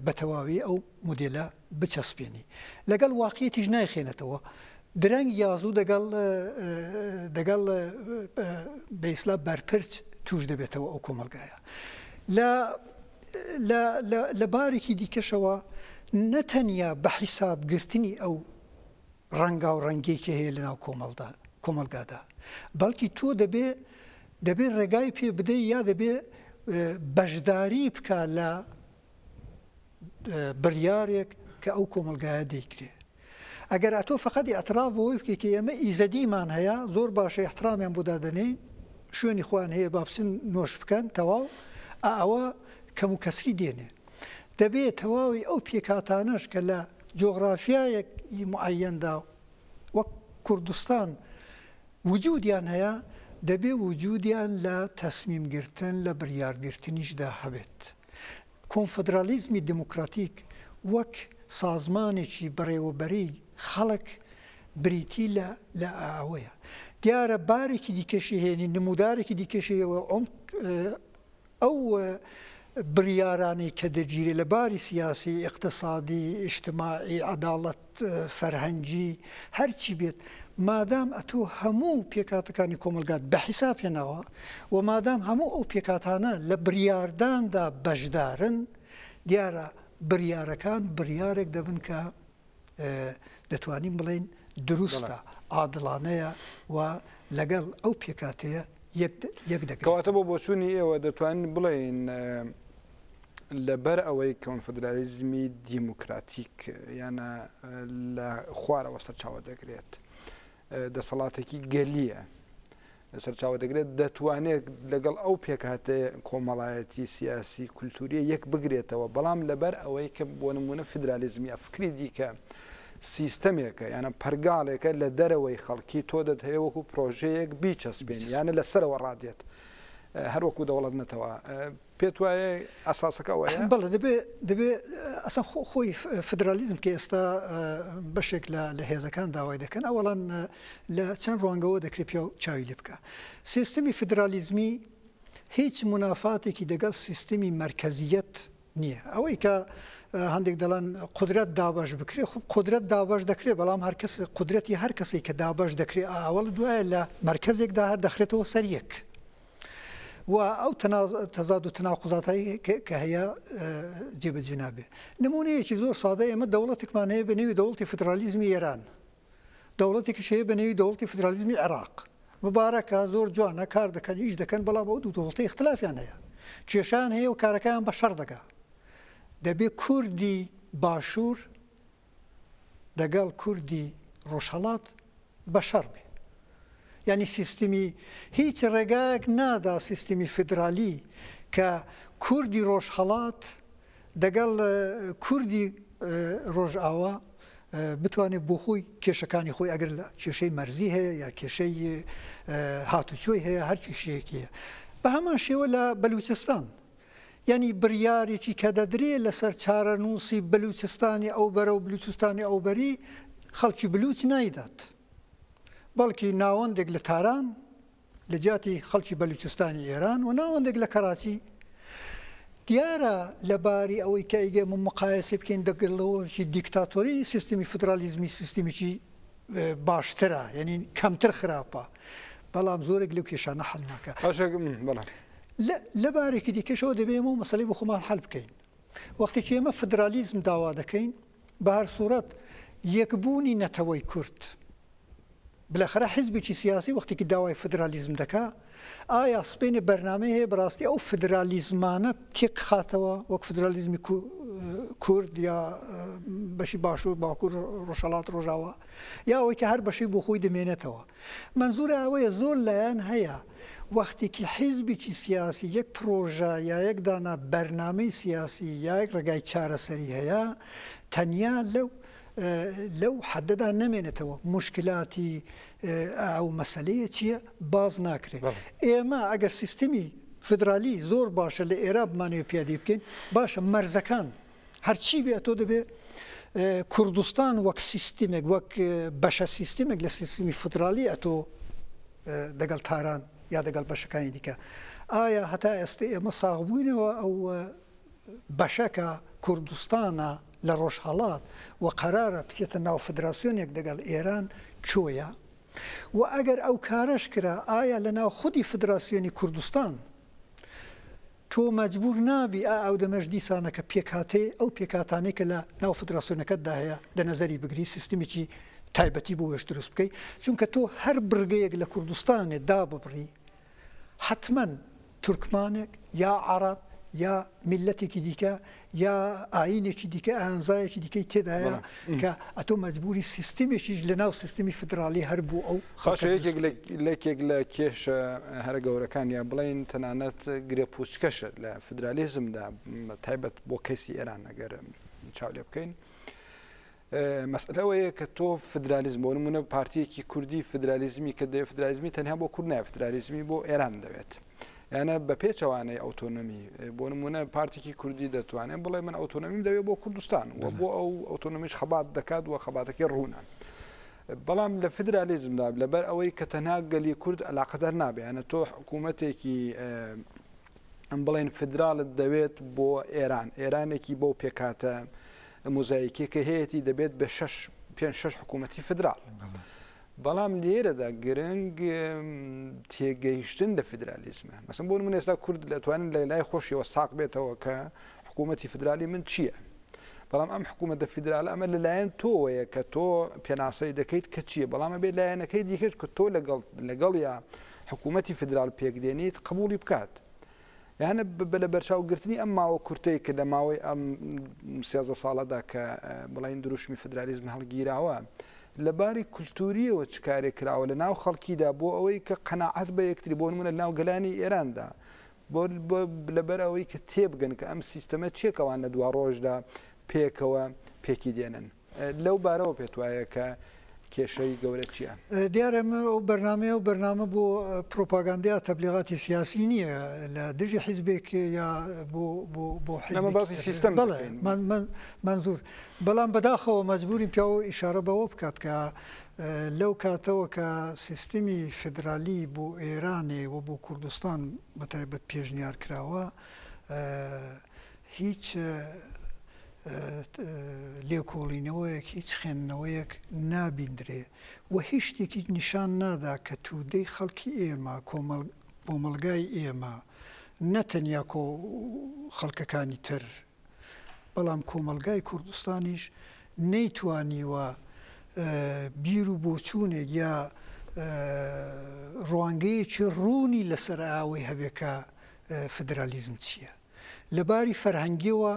B: بەتەواوی ئەو مدێلە بچەسپێنی لەگەڵ واقعیەتیش نایخێنێتەوە. درەنگ یازوو دەگەڵ بەئیسلا بەرپرچ توش دەبێتەوە ئەو کۆمەلگایە. لە بارێکی دیکەشەوە نەتەنیا بە حیسابگرتنی ئەو ڕەنگا و ڕەنگێکی هەیە لەناو کۆمەلگادا بەڵکی تۆ دەبێت ڕێگای پێ بدەی یا دەبێت بەشداری بکە لە بڕیارێک کە ئەو کۆمەلگایە دەیکرێ. ئەگەر ئەتۆ فقەتی ئەتراف بۆی بکە کە ئێمە ئیزەدیمان هەیە زۆر باشە احترامیان بۆ دادەنێ شوێنی خۆیان هەیە با بچن نۆش بکەن تەواو ئەوە کەم و کەسری دێنێ. دەبێت تەواوی ئەو پێکاتانەش کە لە جۆغرافیایەکی معەیەندا وەک کوردستان وجودیان هەیە دەبێ وجودیان لە تەسمیمگرتن لە بڕیارگرتنیشدا هەبێت. کۆنفدرالیزمی دموکراتیک وەک سازمانێکی بەڕێوەبەری خەڵک بریتی لە ئاوەیە. دیارە بارێکی دیکەشی هێنی نمودارێکی دیکەشیەوە ئەو بڕیارانی کە دەگیرێت لە باری سیاسی اقتصادی ئیجتیماعی عەداڵەت فەرهەنگی هەرچی بێت مادام ئەتۆ هەموو پێکاتەکانی کۆمەلگات بە حیساب هێناوە و مادام هەموو ئەو پێکاتانە لە بڕیارداندا بەشدارن دیارە بڕیارەکان بڕیارێک دەبن کە دەتوانین بڵێن دروستە عادڵانەیە و لەگەڵ ئەو پێکاتەیە یەک دەکەوێت.
A: کەواتە بۆ بۆچوونی ئێوە دەتوانین بڵێن لەبەر ئەوەی کۆنفدرالیزمی دیموکراتیک یانە لە خوارەوە سەرچاوە دەگرێت دەسەڵاتێکی گەلیە سەرچاوە دەگرێت دەتوانێت لەگەڵ ئەو پێکاتەیە کۆمەڵایەتی سیاسی کولتوریە یەک بگرێتەوە بەڵام لەبەر ئەوەی کە بۆ نمونە فیدرالیزمی ئەفکری دیکە سیستەمێکە یانە پەرگاڵێکە لە دەرەوەی خەڵکی تۆ دەتهەیە وەکو پرۆژەیەک بیچەسبێنی یانە لەسەرەوە ڕادێت هەروەکو دەوڵەت نەتەوە پێت وایە ئەساسەکە ئەوەیە؟
B: بەڵێ دەبێت ئەسان خۆی فدرالیزم کە ئێستا بەشێک لە هێزەکان داوای دەکەن ئەوەڵان لە چەند ڕوانگەوە دەکرێت پێ و چاوی لێ بکە. سیستەمی فدرالیزمی هیچ منافاتێکی دەگەڵ سیستەمی مرکزیەت نییە. ئەوەی کە هەندێک دەڵێن قودرەت دابەش بکرێ خب قودرەت دابەش دەکرێت بەڵام قودرەتی هەر کەسێک کە دابەش دەکرێت ئەوڵ دوایە لە مرکزێکدا هەر دەخرێتەوە سەر یەک و ئەو تەزاد و تەناقوزاتایی کە هەیە جێبەجێ نابێ. نمونەیەکی زۆر سادە ئێمە دەوڵەتێکمان هەیە بە نێوی دەوڵەتی فدرالیزمی ئێران دەوڵەتێکیش هەیە بە نێوی دەوڵەتی فدرالیزمی عێراق مبارەکە زۆر جوانە کار دەکەن هیچ دەکەن بەڵام ئەو دوو دەوڵەتەی اختلافیان هەیە کێشان هەیە و کارەکەیان بە شەڕ دەگا. دەبێت کوردی باشوور دەگەڵ کوردی ڕۆژهەڵات بە شەڕ بێ. یعنی سیستمی هیچ ڕێگایەک نادا سیستمی فدرالی کە کوردی ڕۆژهەڵات دەگەڵ کوردی ڕۆژئاوا بتوانێت بۆ خۆی کێشەکانی خۆی ئەگەر لە کێشەی مەرزی هەیە یا کێشەی هاتوچۆی هەیە هەر کێشەیەکیە بە هەمان شێوە لە بەلوچستان یعنی بڕیارێکی کە دەدرێت لەسەر چارەنووسی بەلوچستانی ئەو بەرە و بلوچستانی ئەوبەری خەڵکی بلوچ نایدات بەڵکی ناوەندێک لە تاران لە جاتی خەڵکی بەلوچستانی ئێران و ناوەندێک لە کەراچی دیارە لەباری ئەوەی کە ئەیگەمە مقایسە بکەین دەگەڵەوەکی دیکتاتۆری سیستمی فدرالیزمی سیستمیکی باشترە یعنی کەمتر خراپە بەڵام زۆرێک لەو کێشانە حەل ناکە لەبارێکی دیکەشەوە دەبێمە و مەسەلەی بۆ خۆمان حەل بکەین وەختێکی ئێمە فدرالیزم داوا دەکەین بە هەر سوورەت یەکبوونی نەتەوەی کورد بالاخره حزبێکی سیاسی وەختێکی داوای فدرالیزم دەکا ئایا سبەینێ بەرنامەی هەیە بەڕاستی ئەو فدرالیزمانە تێک خاتەوە وەک فدرالیزمی کورد یا بەشی باشوور باکوور ڕۆژهەڵات ڕۆژاوە یا ئەوەی کە هەر بەشەی بۆ خۆی دەمێنێتەوە منزورە ئەوەیە زۆر لایەن هەیە وەختێکی حیزبێکی سیاسی یەک پرۆژە یا یەک دانا بەرنامەی سیاسی یا یەک ڕێگای چارەسەری هەیە تەنیا لەو حەدەدا نەمێنێتەوە مشکلاتی ئەو مەسەلەیە چییە باز ناکرێت ئێمە ئەگەر سیستمی فدرالی زۆر باشە لە ئێرە بمانەوە پیادی بکەین باشە مەرزەکان هەرچی بێت تۆ دەبێت کوردستان وەک سیستمێک وەک بەشە سیستمێک لە سیستمی فدرالی ئەتۆ دەگەڵ تاران یا دەگەڵ بەشەکانی دیکە ئایا هەتا ئێستا ئێمە ساغبووینەوە ئەو بەشەکە کوردستانە لە ڕۆژهەڵات و قەرارە بچێتە ناو فدراسیۆنێک دەگەڵ ئێران چۆیە و ئەگەر ئەو کارەش کرا ئایا لە ناو خودی فدراسیۆنی کوردستان تۆ مەجبور نابی ئەو دەمەش دیسانەکە پێکاتێ ئەو پێکاتانەی کە لە ناو فدراسیۆنەکەتدا هەیە دەنەزەری بگری سیستمێکی تایبەتی بۆ وێش دروست بکەیت چونکە تۆ هەر برگەیەک لە کوردستانێ داببڕی حتمما تورکمانێک یا عەرەب یا میلەتێکی دیکە یا ئاینێکی دیکە ئەنزایەکی دیکەی تێدایە کە ئەتۆ مەجبوری سیستمێکیش لە ناو سیستمی فدرالی هەر بوو ئەو
A: لەکێک لە کێشە هەرە گەورەکانیان بڵین تەنانەت گرێپوچکەشە لە فدرالیزمدا تایبەت بۆ کەسی ئێران ئەگەر چاو لێ بکەین مەسئلەوەیە کە تۆ فدرالیزم بۆ نمونە پارتیەکی کوردی فدرالیزمی کە دەوێت فدرالیزمی تەنها بۆ کورد نایە فدرالیزمی بۆ ئێران دەوێت یانە بە پێچەوانەی ئۆتۆنۆمی بۆ نمونە پارتێکی کوردی دەتوانێت بڵێ من ئۆتۆنۆمیم دەوێت بۆ کوردستان و بۆ ئەو ئۆتۆنۆمیش خەبات دەکات و خەباتەکەی ڕوونە بەڵام لە فدرالیزمدا لەبەر ئەوەی کە تەنها گەلی کورد علاقەدار نابێت یانە تۆ حکوومەتێکی ئەم بڵێن فدرالت دەوێت بۆ ئێرانێکی بۆ پێکاتە مۆزاییکی کە هەیەی دەبێت بە 5-6 حکوومەتی فدرال بەڵام لێرەدا گرنگ تێگەیشتن لە فدرالیزمە مەسەن بۆ من ئێستا کورد دەتوانن لە لای خۆشیەوە ساق بێتەوە کە حکوومەتی فدرالی من چییە بەڵام ئەم حکوومەتە فدرال ئەمە لەلایەن تۆیە کە تۆ پێناسەی دەکەیت کە چییە بەڵامە بێت لایەنەکەی دیکەش کە تۆ لەگەڵ یا حکوومەتی فدرال پێکدێنیت قبولی بکات یانە بە بەرچاوگرتنی ئەم ماوە کورتەی کە لە ماوەی ئەم 13 ساڵەدا کە بڵین دروشمی فدرالیزم هەڵگیراوە لەباری کولتوریەوە چ کارێک کراوە لە ناو خەڵکیدا بۆ ئەوەی کە قەناعەت بە یەکتری بۆ نمونە لە ناو گەلانی ئێراندا بۆ لەبەر ئەوەی کە تێبگەن کە ئەم سیستەمە چێکەوان لە دوا ڕۆژدا پێکەوە پێکی دێنن لەو بارەوە پێت وایە کە کێشەی گەورە چییە؟
B: دیارە ئەو بەرنامەیە و بەرنامە بۆ پرۆپاگاندیا تەبلیغاتی سیاسی نییە لە دژی حیزبێک یا بۆ
A: باسی سیستەم
B: منزور بەڵام بەداخەوە مەجبورین پیاوە ئیشارە بەوە بکات کە لەو کاتەوە کە سیستمی فدرالی بۆ ئێرانێ و بۆ کوردستان بەتایبەت پێشنیار کراوە هیچ لێکۆڵینەوەیەک هیچ خوێندنەوەیەک نابیندرێ و هیچ شتێکی نیشان نادا کە توودەی خەڵکی ئێمە کۆمەلگای ئێمە نەتەنیا خەڵکەکانی تر بەڵام کۆمەلگای کوردستانیش نەیتوانیوە بیر و بۆچوونێک یا ڕوانگەیەکی ڕوونی لەسەر ئاوەی هەبێکە فدرالیزم چییە لەباری فەرهەنگیەوە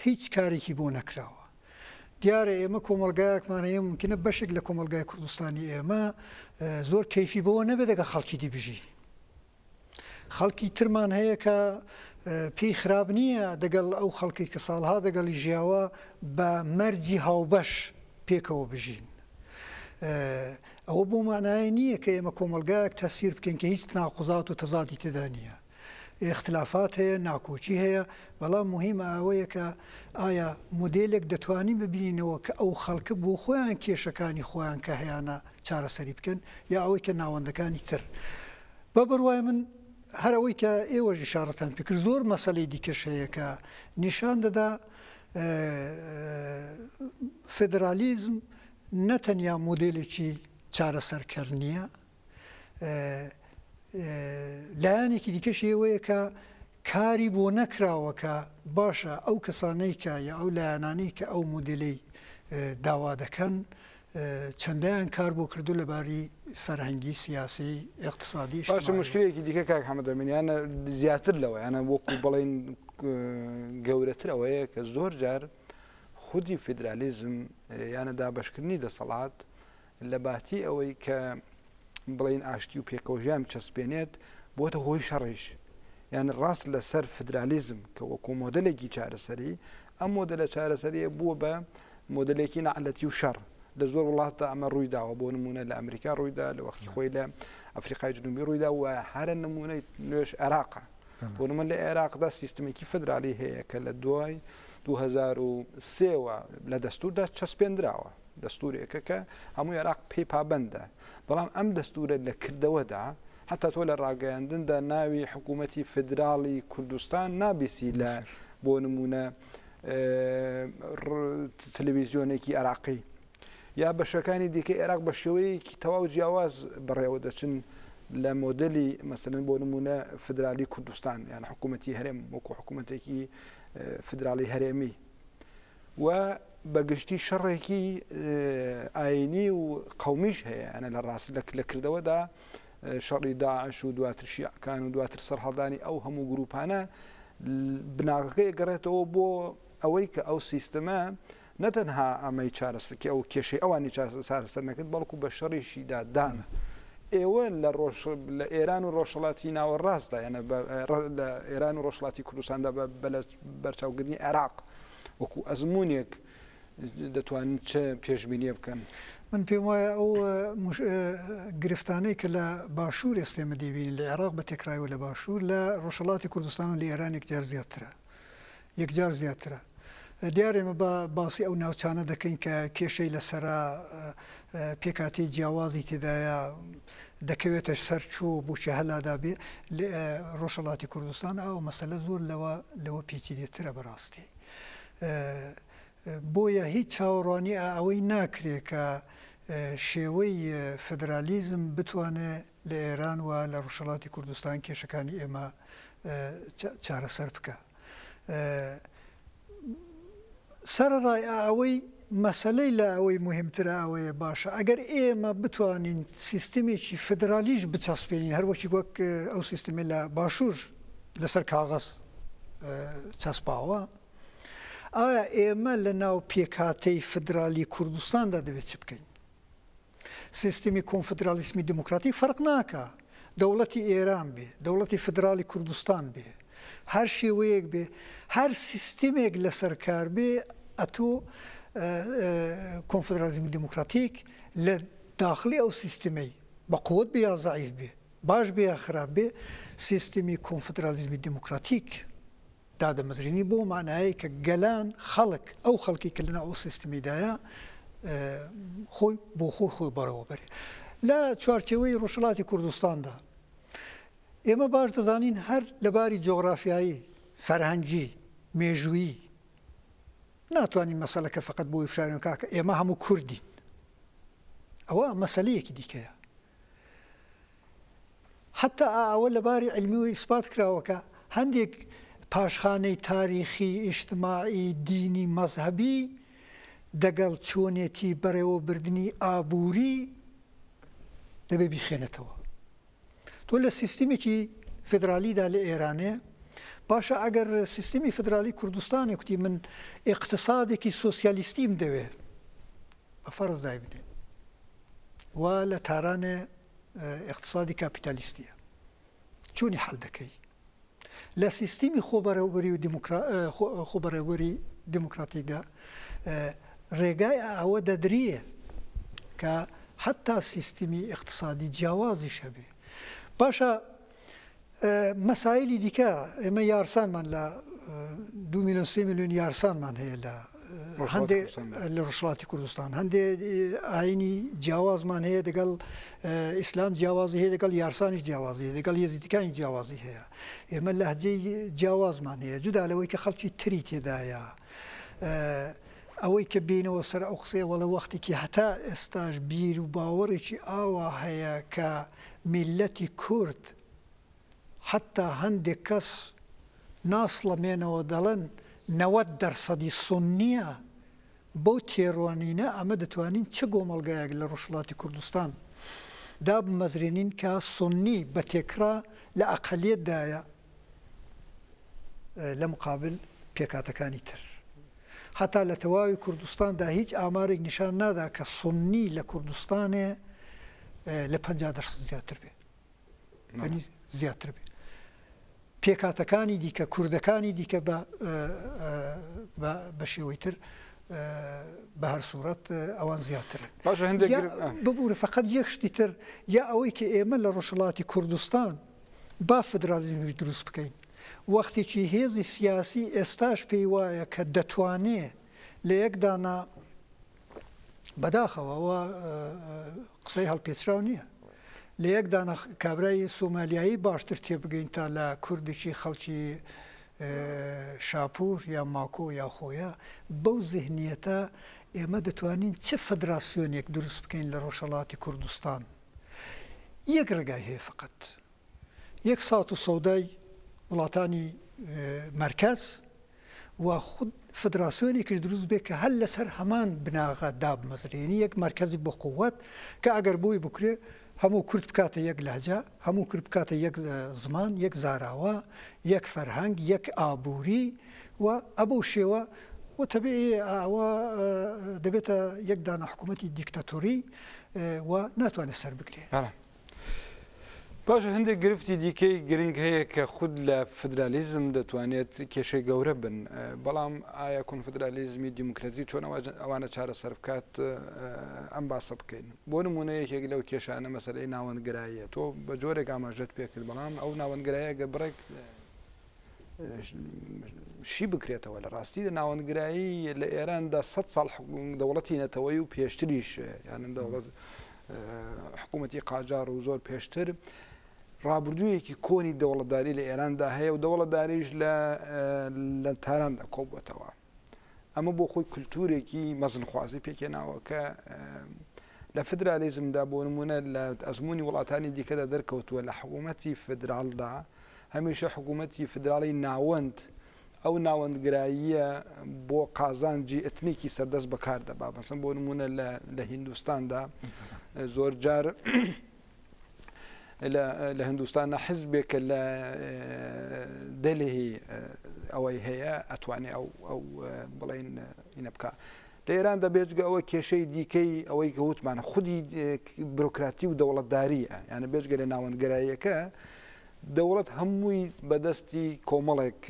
B: هیچ کارێکی بۆ نەکراوە دیارە ئێمە کۆمەلگایەکمان هەیە ممکنە بەشێک لە کۆمەلگای کوردستانی ئێمە زۆر کەیفی بەوە نەبێت دەگە خەڵکی دیبژی خەڵکی ترمان هەیە کە پێی خراپ نییە دەگەڵ ئەو خەڵکی کە ساڵها دەگەڵی ژیاوە بە مەرجی هاوبەش پێکەوە بژین. ئەوە بۆ مانای نییە کە ئێمە کۆمەلگایەک تەسیر بکەین کە هیچ تەناقوزات و تەزادی تێدا نییە. اختلافات هەیە، ناکۆچی هەیە، بەڵام مهمە ئەوەیە کە ئایا مدلێک دەتوانین ببینینەوە کە ئەو خەڵکە بۆ خۆیان کێشەکانی خۆیان کە هەیەە چارەسەری بکەن، یا ئەوەی کە ناوەندەکانی تر. بە بڕوای من هەر ئەوەی کە ئێوەژ ئیشارەتان پێ کرد زۆر مەسەلەی دیکەش هەیە کە نیشان دەدا فێدرالیزم نەتەنیا مۆدلێکی چارەسەرکرد نییە، لایەنێکی دیکەش ئێوەیە کە کاری بۆ نەکراوە کە باشە ئەو کەسانەی کە یا ئەو لایەنانەی کە ئەو مۆدلەی داوا دەکەن چەندیان کار بۆ کردو لەباری فەرهەنگی سیاسی اقتصادی.
A: باشە مشکلێکی دیکە کاک حەمەدەمینیانە زیاتر لەوە یانە وەکو بڵین گەورەتر ئەوەیە کە زۆر جار خودی فیدرالیزم یانە دابەشکردنی دەسەڵات لە باتی ئەوەی کە بڵین ئاشتی و پێکەوژیان چەسپێنێت بۆتە هۆی شەڕیش، یعنی ڕاست لەسەر فدرالیزم کە وەکو مۆدلێکی چارەسەری ئەم مۆدلە چارەسەریە بووە بە مۆدلێکی نەعەلەتی و شەڕ لە زۆر وڵاتە ئەمە ڕوویداوە بۆ نمونە لە ئەمریکا ڕوویدا لە وەختی خۆی لە ئەفریقای جنوبی ڕوویدا و هەرە نمونەی نوێش عێراقە بۆ نمونە لە عێراقدا سیستمێکی فدرالی هەیە کە لە دوای 2003 لە دەستوردا چەسپێنراوە دەستورێکە کە هەموو عێراق پێی پابەندە، بەڵام ئەم دەستورە لە کردەوەدا حتا تۆ لە ڕاگەیاندندا ناوی حکوومەتی فدرالی کوردستان نابیسی لە بۆ نمونە تەلەڤیزیۆنێکی عێراقی یا بەشەکانی دیکە عێراق بە شێوەیەکی تەواو جیاواز بەڕێوە دەچن لە مۆدلی مەسەلەن بۆ نمونە فدرالی کوردستان یان حکوومەتی هەرێم وەکو حکوومەتێکی فدرالی هەرێمی و بەگشتی شەڕێکی ئاینی و قەومیش هەیە ئەنە لە ڕاست لە کردەوەدا شەڕی داعش و دواتر شیعەکان و دواتر سەرهەڵدانی ئەو هەموو گروپانە بناغەکەی گەڕێتەوە بۆ ئەوەی کە ئەو سیستەمە نەتەنها ئەمەی چارەسەرکی ئەو کێشەی ئەوانی چارەسەر نەکرد بەڵکو بە شەڕیشیدا دانە. ئێوە لە ئێران و ڕۆژهەڵاتی ناوەڕاستدا یانە لە ئێران و ڕۆژهەڵاتی کوردستاندا بەرچاوگرنی عێراق وەکو ئەزمونێک دەتوانن چه پێشبینیە بکەن؟
B: من پێم وایە ئەو گرفتانەی کە لە باشوور ئێستێمە دەبینین لە عێراق بە تێکرایەوە لە باشوور لە ڕۆژهەڵاتی کوردستان و لە ئێران یەکجار زیاترە. دیارێمە بە باسی ئەو ناوچانە دەکەین کە کێشەی لەسەرا پێکاتی جیاوازی تێدایە دەکەوێتە سەرچوو بووچە هەلادا بێ ڕۆژهەڵاتی کوردستان ئەو مەسەلە زۆر لەوە پێچیدێترە بەڕاستی. بۆیە هیچ چاوەڕوانی ئەوەی ناکرێت کە شێوەی فدرالیزم بتوانێت لە ئێران و لە ڕۆژهەڵاتی کوردستان کێشەکانی ئێمە چارەسەر بکە. سەرڕای ئەوەی مەسلەی لە ئەوەی مهمترە ئەوەیە باشە ئەگەر ئێمە بتوانین سیستمێکی فدرالیش بچەسپێنین هەروەکی وەک ئەو سیستمی لە باشوور لەسەر کاغەز چەسپاوە، ئایا ئێمە لە ناو پێکهاتەی فدرالی کوردستاندا دەبێت چ بکەین؟ سیستمی کۆنفدرالیسمی دموکراتیک فەرق ناکە دەوڵەتی ئێران بێ دەوڵەتی فدرالی کوردستان بێ هەر شێوەیەک بێ هەر سیستمێک لەسەر کار بێ ئەتۆ کۆنفدرالیزمی دموکراتیک لە داخلی ئەو سیستمەی بە قووت بێ یا زەعیف بێ باش بێ یا خراپ بێ سیستمی کۆنفدرالیزمی دموکراتیک دادەمەزرێنی بۆ معنایە کە گەلان خەڵک ئەو خەڵکی کە لەناو ئەو سیستمیدایە خۆی بۆ خۆی بەرەوە بەرێ. لە چوارچێوەی ڕۆژهەڵاتی کوردستاندا ئێمە باش دەزانین هەر لەباری جۆغرافیایی فەرهەنگی مێژوویی ناتوانین مەسەلەکە فقط بۆی بشارین کاکە ئێمە هەموو کوردین، ئەوە مەسەلەیەکی دیکەیە. حتا ئەوە لەباری علمی و ئیسپات کراوەکە هەندێک پاشخانەی تاریخی ئیجتماعی دینی مەزهەبی دەگەڵ چۆنێتی بەڕێوەبردننی ئابووری دەبێ بیخێنێتەوە. تۆ لە سیستمێکی فدرالیدا لە ئێرانێ باشە ئەگەر سیستمی فدرالی کوردستانی کوتی من ئیقتصادێکی سۆسیالیستیم دەوێ بە فەرز دای بنێ و لە تارانێ ئیقتصادی کاپیتالیستیە چۆنی حەڵ دەکەی؟ لە سیستمی خۆبەرەوەری و خۆبەرەوەری دموکراتیکدا ڕێگای ئەوە دەدرێ کە حتا سیستمی اقتصادی جیاوازیش هەبێ. باشە مەسایلی دیکە ئێمە یارسانمان لە 2 میلیۆن 3 میلیۆن یارسانمان هەیە هەندێک لە ڕۆژهەڵاتی کوردستان، هەندێک ئاینی جیاوازمان هەیە لەگەڵ ئیسلام جیاوازی هەیە، لەگەڵ یارسانیش جیاوازی هەیە، لەگەڵ یەزیدیەکانی جیاوازی هەیە. ئێمە لەهجەی جیاوازمان هەیە، جودا لەوەی کە خەڵکی تری تێدایە. ئەوەی کە بینەوە سەر ئەو قسەیە وەڵە وەختێکی هەتا ئێستاش بیر و باوەڕێکی ئاوا هەیە کە میلەتی کورد حتا هەندێک کەس ناسڵەمێنەوە دەڵێن 90% سنیە، بەو تێڕوانینە ئەمە دەتوانین چه گۆمەڵگایەک لە ڕۆژهەڵاتی کوردستان دابمەزرێنین کە سنی بە تێکرا لە ئەقەلیەتدایە لە مقابل پێکاتەکانی تر. حتا لە تەواوی کوردستاندا هیچ ئامارێک نیشان نادا کە سنی لە کوردستانێ لە 50% زیاتر بێ، زیاتر بێ. پێکاتەکانی دیکە کوردەکانی دیکە بە شێوەی تر بە هەر سوورەت ئەوان زیاترن. ببوورە فقط یەک شتی تر یا ئەوەی کە ئێمە لە ڕۆژهەڵاتی کوردستان با فدرالیزمی دروست بکەین. وەختێکی هێزی سیاسی ئێستاش پێی وایە کە دەتوانێت لە یەکدانا بەداخەوەەوە قسەی هەڵپێچراو نییە، لە یەکدانا کابرای سۆمالیایی باشتر تێبگەین تا لە کوردێکی خەڵکی شاپور یا ماکۆ یا خۆیە. بەو زیهنیەتە ئێمە دەتوانین چه فەدراسیۆنێک دروست بکەین لە ڕۆژهەڵاتی کوردستان. یەک ڕێگای هەیە فقط، یەک سات و سەودای وڵاتانی مرکز و خود فدراسیۆنێکی دروست بێت کە هەر لەسەر هەمان بناغا دابمەزرێنی، یەک مرکزی بۆ قووەت کە ئەگەر بۆی بکرێ هەموو کورد بکاتە یەک لەهجە، هەموو کورد بکاتە یەک زمان، یەک زاراوە، یەک فەرهەنگ، یەک ئابووری و ئەبەو شێوە وتەبێ ئەوە دەبێتە یەک دانە حکوومەتی دیکتاتۆری و ناتوانێت سەر بگرێت.
A: باشە هەندێک گرفتی دیکەی گرنگ هەیە کە خود لە فدرالیزم دەتوانێت کێشەی گەورە بن، بەڵام ئایا کۆنفدرالیزمی دیموکراتی چۆن ئەوانە چارەسەر بکات ئەم باسە بکەین. بۆ نمونە یەکێک لەو کێشانە مەسەلەی ناوەندگراییە، تۆ بە جۆرێک ئاماژەت پێکرد، بەڵام ئەو ناوەندگرایە گەبڕێک شی بکرێتەوە. لە ڕاستی ناوەندگرایی لە ئێراندا 100 ساڵ دەوڵەتی نەتەوەی و پێشتریش یان دەوڵەت حکوومەتی قاجار و زۆر پێشتر ڕابردوویەکی کۆنی دەوڵەتداری لە ئێراندا هەیە و دەوڵەتداریش لە تاراندا کۆبووەتەوە. ئەمە بۆ خۆی کولتورێکی مەزنخوازی پێکێناوە کە لە فدرالیزمدا بۆ نمونە لە ئەزمموی وڵاتانی دیکەدا دەرکەوتووە لە حکوومەتی فدرالدا هەمیشە حکوومەتی فدراڵی ناوەند ئەو ناوەندگراییە بۆ قازانجی ئەتنیکی سەردەست بەکاردەبا. بەسم بۆ نمونە لە هیندوستاندا زۆر جار لە هندوستانە حزبێکە لە دەلهی ئەوەی هەیە ئەتوانێت ئەو بڵین ئینە بکە. لە ئێراندا بێجگە ئەوە کێشەی دیکەی ئەوەی کە وتمانە خودی بروکراتی و دەوڵەتداریە، یانە بێجگە لە ناوەندگراییەکە دەوڵەت هەمووی بەدەستی کۆمەڵێک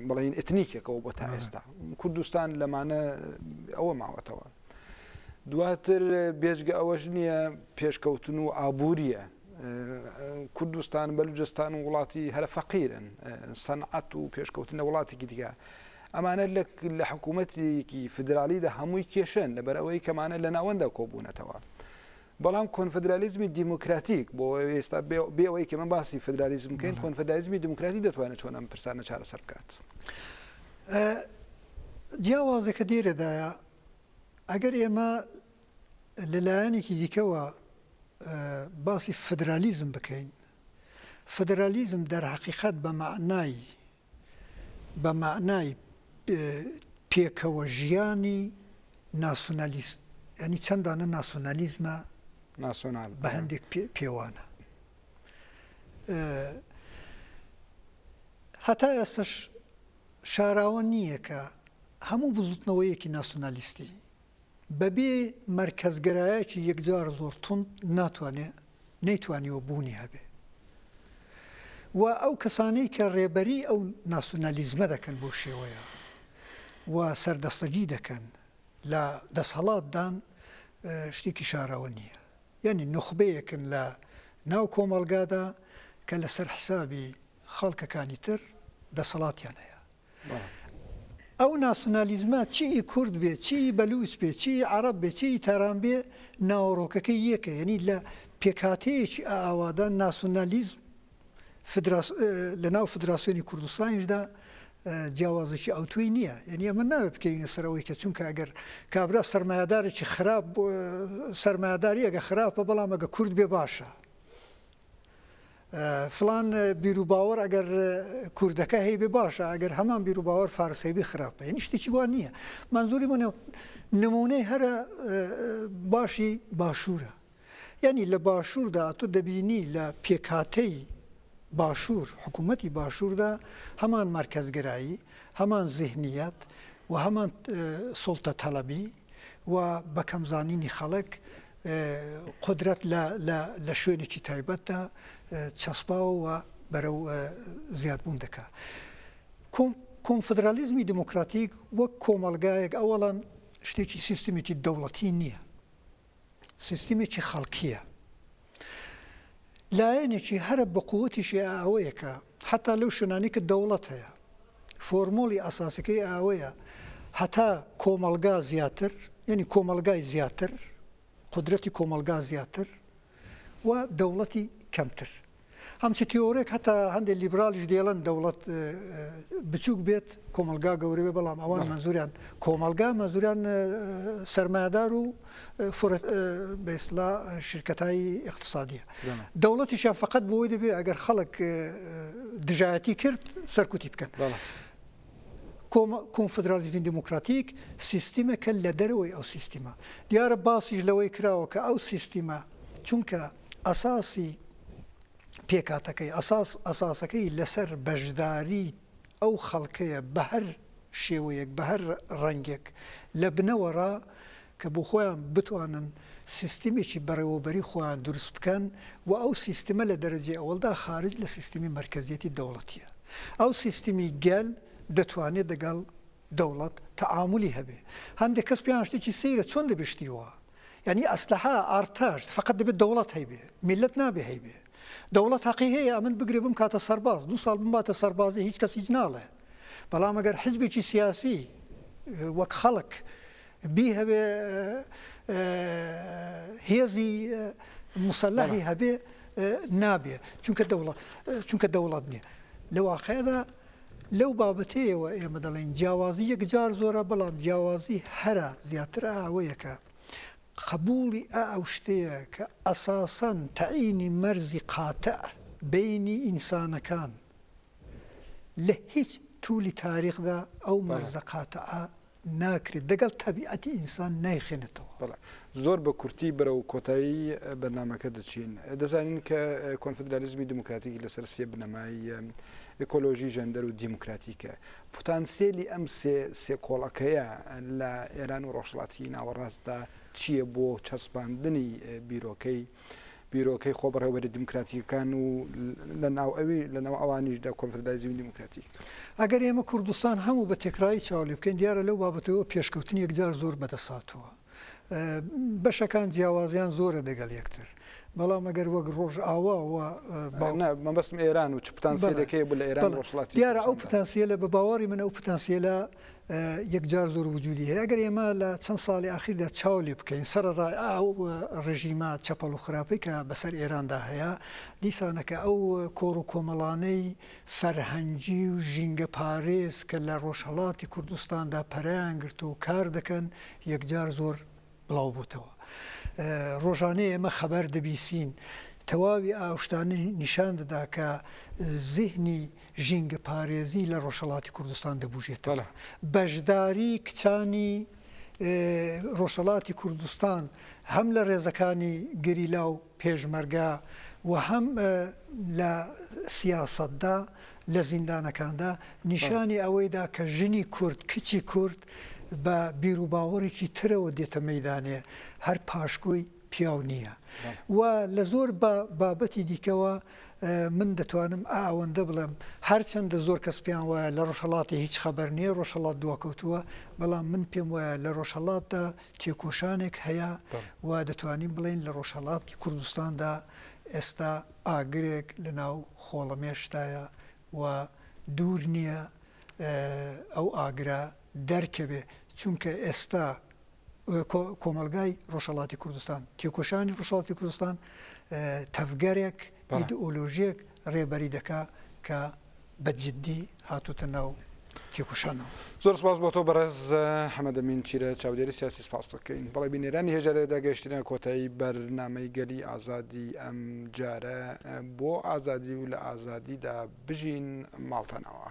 A: بڵین ئەتنیکێکەوە بۆ تا ئێستا. کوردستان لەمانە ئەوە ماوەتەوە. دواتر بێجگە ئەوەش نییە پێشکەوتن و ئابووریە. کوردستان بەلوجستان و وڵاتی هەرە فەقیرن، سەنعەت و پێشکەوتنە وڵاتێکی دیکە. ئەمانە لە حکوومەتێکی فدرالیدا هەمووی کێشن لەبەر ئەوەی کەمانە لە ناوەندا کۆبوونەتەوە. بەڵام کۆنفدرالیزمی دیموکراتیک بۆ ئێستا بێ ئەوەی کە من باسی فدرالیزم بکەین، کۆنفدرالیزمی دیموکراتی دەتوانێت چۆن ئەم پرسانە چارەسەر بکات.
B: جیاوازەکە دێرەدایە ئەگەر ئێمە لەلایەنێکی دیکەوە باسی فدرالیزم بکەین، فدرالیزم دەرحەقیقەت بە معنای پێکەوە ژیانی ناسیۆنالیست، ینی چەندانە ناسیۆنالیزمە بە هەندێک پێوانە. هەتا ئێستش شاراوە نییە کە هەموو بزوتنەوەیەکی ناسیۆنالیستی بەبێ مەرکەزگەرایەکی یەکجار زۆر تونند نەیتوانیوە بوونی هەبێ. و ئەو کەسانەی کە ڕێبەری ئەو ناسیۆنالیزمە دەکەن بۆ شێوەیە و سەردەستەگی دەکەن لە دەسەڵاتدان شتێکی شاراوە نییە. یعنی نخبەیەکن لە ناو کۆمەڵگادا کە لەسەر حسابی خەڵکەکانی تر دەسەڵاتیان هەیە. ئەو ناسیۆنالیزمە چی کورد بێت، چی بەلووس بێت، چی عەرەب بێت، چی تاران بێ، ناوەڕۆکەکەی یەکە. یعنی لە پێکهاتەیەکی ئاوادا ناسیۆنالیزم لە ناو فدراسیۆنی کوردستانیشدا جیاوازێکی ئەوتوی نییە. یعنی ئەمە ناوێت بکەوینە سەرەوەی کە چونکە ئەگەر کابرا سەرمایه‌دارێکی خراپ سەرمایه‌داری ئەگە خراپە بەڵام ئەگە کورد بێ باشە. فلان بیرروباوەڕ ئەگەر کوردەکە هەیە بێ باشە، ئەگەر هەمان بیرروباوەڕ فارسەیبی خراپە. یعنی شتێکی وان نییە. منزوری بۆ نمونەی هەرە باشی باشوورە. یعنی لە باشووردا تۆ دەبینی لە پێکهاتەی باشوور حکوومەتی باشووردا هەمان مرکزگرایی، هەمان ذهنیەت و هەمان سڵتە تەڵەبی و بەکەمزانینی خەڵک قدرەت لە شوێنێکی تایبەتدا چەسپاوە و بەرەو زیادبوون دەکات. کۆنفدرالیزمی دموکراتیک وەک کۆمەڵگایەک ئەوەڵەن شتێکی سیستمێکی دەوڵەتی نییە، سیستمێکی خەڵکیە. لایەنێکی هەرە بە قووەتیشی ئاوەیەکە، حتا لەو شوێنانی کە دەوڵەت هەیە فۆرمۆلی ئاساسەکەی ئاوەیە، هەتا کۆمەڵگا زیاتر، یعنی کۆمەڵگای زیاتر، قدرەتی کۆمەڵگا زیاتر و دەوڵەتی کەمتر. هەمچی تیۆرێک هەتا هەندێک لیبرالیش دێڵن دەوڵەت بچووک بێت کۆمەلگا گەورە بێ، بەڵام ئەوان مەزوریان کۆمەلگا مەزوریان سەرمایه‌دار و بە ئیسڵاح شرکەتایی اقتصادیە. دەوڵەتیشیان فقط بۆی دەبێ ئەگەر خەڵک دژایەتی کرد سەرکوتی بکەن. کۆنفدرالیزمی دموکراتیک سیستمێکە لە دەرەوەی ئەو سیستیمە. دیارە باسیش لەوەی کراوە کە ئەو سیستیمە چونکە ئەساسی پێکاتەکەی ئەساسەکەی لەسەر بەشداری ئەو خەڵکەیە بە هەر شێوەیەک بە هەر ڕەنگێک لە بنەوەڕا کە بۆ خۆیان بتوانن سیستمێکی بەڕێوەبەری خۆیان دروست بکەن و ئەو سیستمە لە دەرەجێ ئەوڵدا خارج لە سیستمی مرکزیەتی دەوڵەتیە. ئەو سیستمی گەل دەتوانێت دەگەڵ دەوڵەت تەعاملی هەبێ. هەندێک کەس پێیان شتێکی سەیرە چۆن دەبشتیوە، یعنی ئەسلحە ئارتاژ فقط دەبێت دەوڵەت هەیبێ، میلەت نابێ هەیبێ. دەوڵەت حەقی هەیە ئەمن بگرێ بم کاتە سەرباز، 2 ساڵ بمباتە سەربازی هیچ کەس هیچ ناڵێ. بەڵام ئەگەر حیزبێکی سیاسی وەک خەڵک بی هەبێ هێزی مسلحی هەبێ نابێ، چونکە دەوڵەت نییە. لە واقعەدا لەو بابەتەیەوە ئێمە دەڵێن جیاوازی یەکجار زۆرە، بەڵام جیاوازی هەرە زیاتر ئەوەیەکە قبولی ئەو شتەیە کە ئەساسەن تەعینی مەرزی قاتە بینی ئینسانەکان لە هیچ توولی تاریخدا ئەو مەرزە قاتە ناکرێت دەگەڵ تەبیعەتی ئینسان نایخێنێتەوە.
A: زۆر بە کورتی بەرە و کۆتایی بەرنامەکە دەچین. دەزانین کە کۆنفدرالیزمی دموکراتیکی لەسەر سێ بنەمایی ئێکۆلۆژی ژەندەر و دیموکراتیکە. پۆتانسیێلی ئەم سێ کۆڵەکەیە لە ئێران و ڕۆژهەڵاتی ناوەڕاستدا چییە بۆ چەسپاندنی بیرۆکەی خۆبەڕێوەبەری دیموکراتیکەکان و لە ناو ئەوانیشدا کۆنفدرالیزمی دیموکراتیک؟
B: ئەگەر ئێمە کوردستان هەموو بە تێکرایی چاوەڵێ بکەین، دیارە لەو بابەتەوە پێشکەوتنی یەکجار زۆر بەدەساتەوە. بەشەکان جیاوازیان زۆرە دەگەڵ یەکتر، بەڵام ئەگەر وەک ڕۆژ ئاواوە
A: مەبەستم ئێران و چ پتانسیلەکەی بوو لە ئێران ڕۆژهەڵاتی.
B: دیارە ئەو پتانسیلە بە باوەڕی من ئەو پتانسیلە یەکجار زۆر وجودی هەیە. ئەگەر ئێمە لە چەند ساڵی ئاخیردا چاوەڵێ بکەین سەرڕای ئەو ڕژیمە چەپەڵ و خراپەی کە بەسەر ئێراندا هەیە، دیسانەکە ئەو کۆڕ و کۆمەڵانەی فەرهەنگی و ژینگە پارێز کە لە ڕۆژهەڵاتی کوردستاندا پەرەیان گرت و کار دەکەن یەکجار زۆر بڵاو بووتەوە. ڕۆژانەیە ئێمە خەبەر دەبیسین، تەواوی ئاشتانە نیشان دەدا کە زیهنی ژینگە پارێزی لە ڕۆژهەڵاتی کوردستان دەبوژێتەوە. بەشداری کچانی ڕۆژهەڵاتی کوردستان هەم لە ڕێزەکانی گەریلا و پێشمەرگا و هەم لە سیاسەتدا لە زیندانەکاندا نیشانی ئەوەیدا کە ژنی کورد کچی کورد بە بیرروباوەڕێکی ترەوە دێتە مەیدانێ، هەر پاشکۆی پیاو نییە و لە زۆر بابەتی دیکەوە من دەتوانم ئەوەندە بڵێم هەرچەندە زۆر کەس پیان وایە لە ڕۆژهەڵاتی هیچ خەبەر نییە ڕۆژهەڵات دواکەوتووە بەڵام من پێم وایە لە ڕۆژهەڵاتدا تێکۆشانێک هەیە و دەتوانین بڵین لە ڕۆژهەڵاتی کوردستاندا ئێستا ئاگرێک لە ناو خۆڵەمێشتایە و دوور نییە ئەو ئاگرا دەرکەبێ چونکە ئێستا کۆمەلگای ڕۆژهەڵاتی کوردستان تێکۆشانی ڕۆژهەڵاتی کوردستان تەفگەرێک ئیدئۆلۆژیەک ڕێبەری دەکا کە بەجددی هاتووتە ناو تێکۆشانەوە.
A: زۆر سپاس بۆ تۆ بەڕێز حەمەدەمین چیرە چاودێری سیاسی سپاس دەکەین. بەڵێ بینێرانی هێژارەدا گەیشتنە کۆتایی بەرنامەی گەلی ئازادی ئەم جارە بۆ ئازادی و لە ئازادیدا بژین ماڵتەنەوە.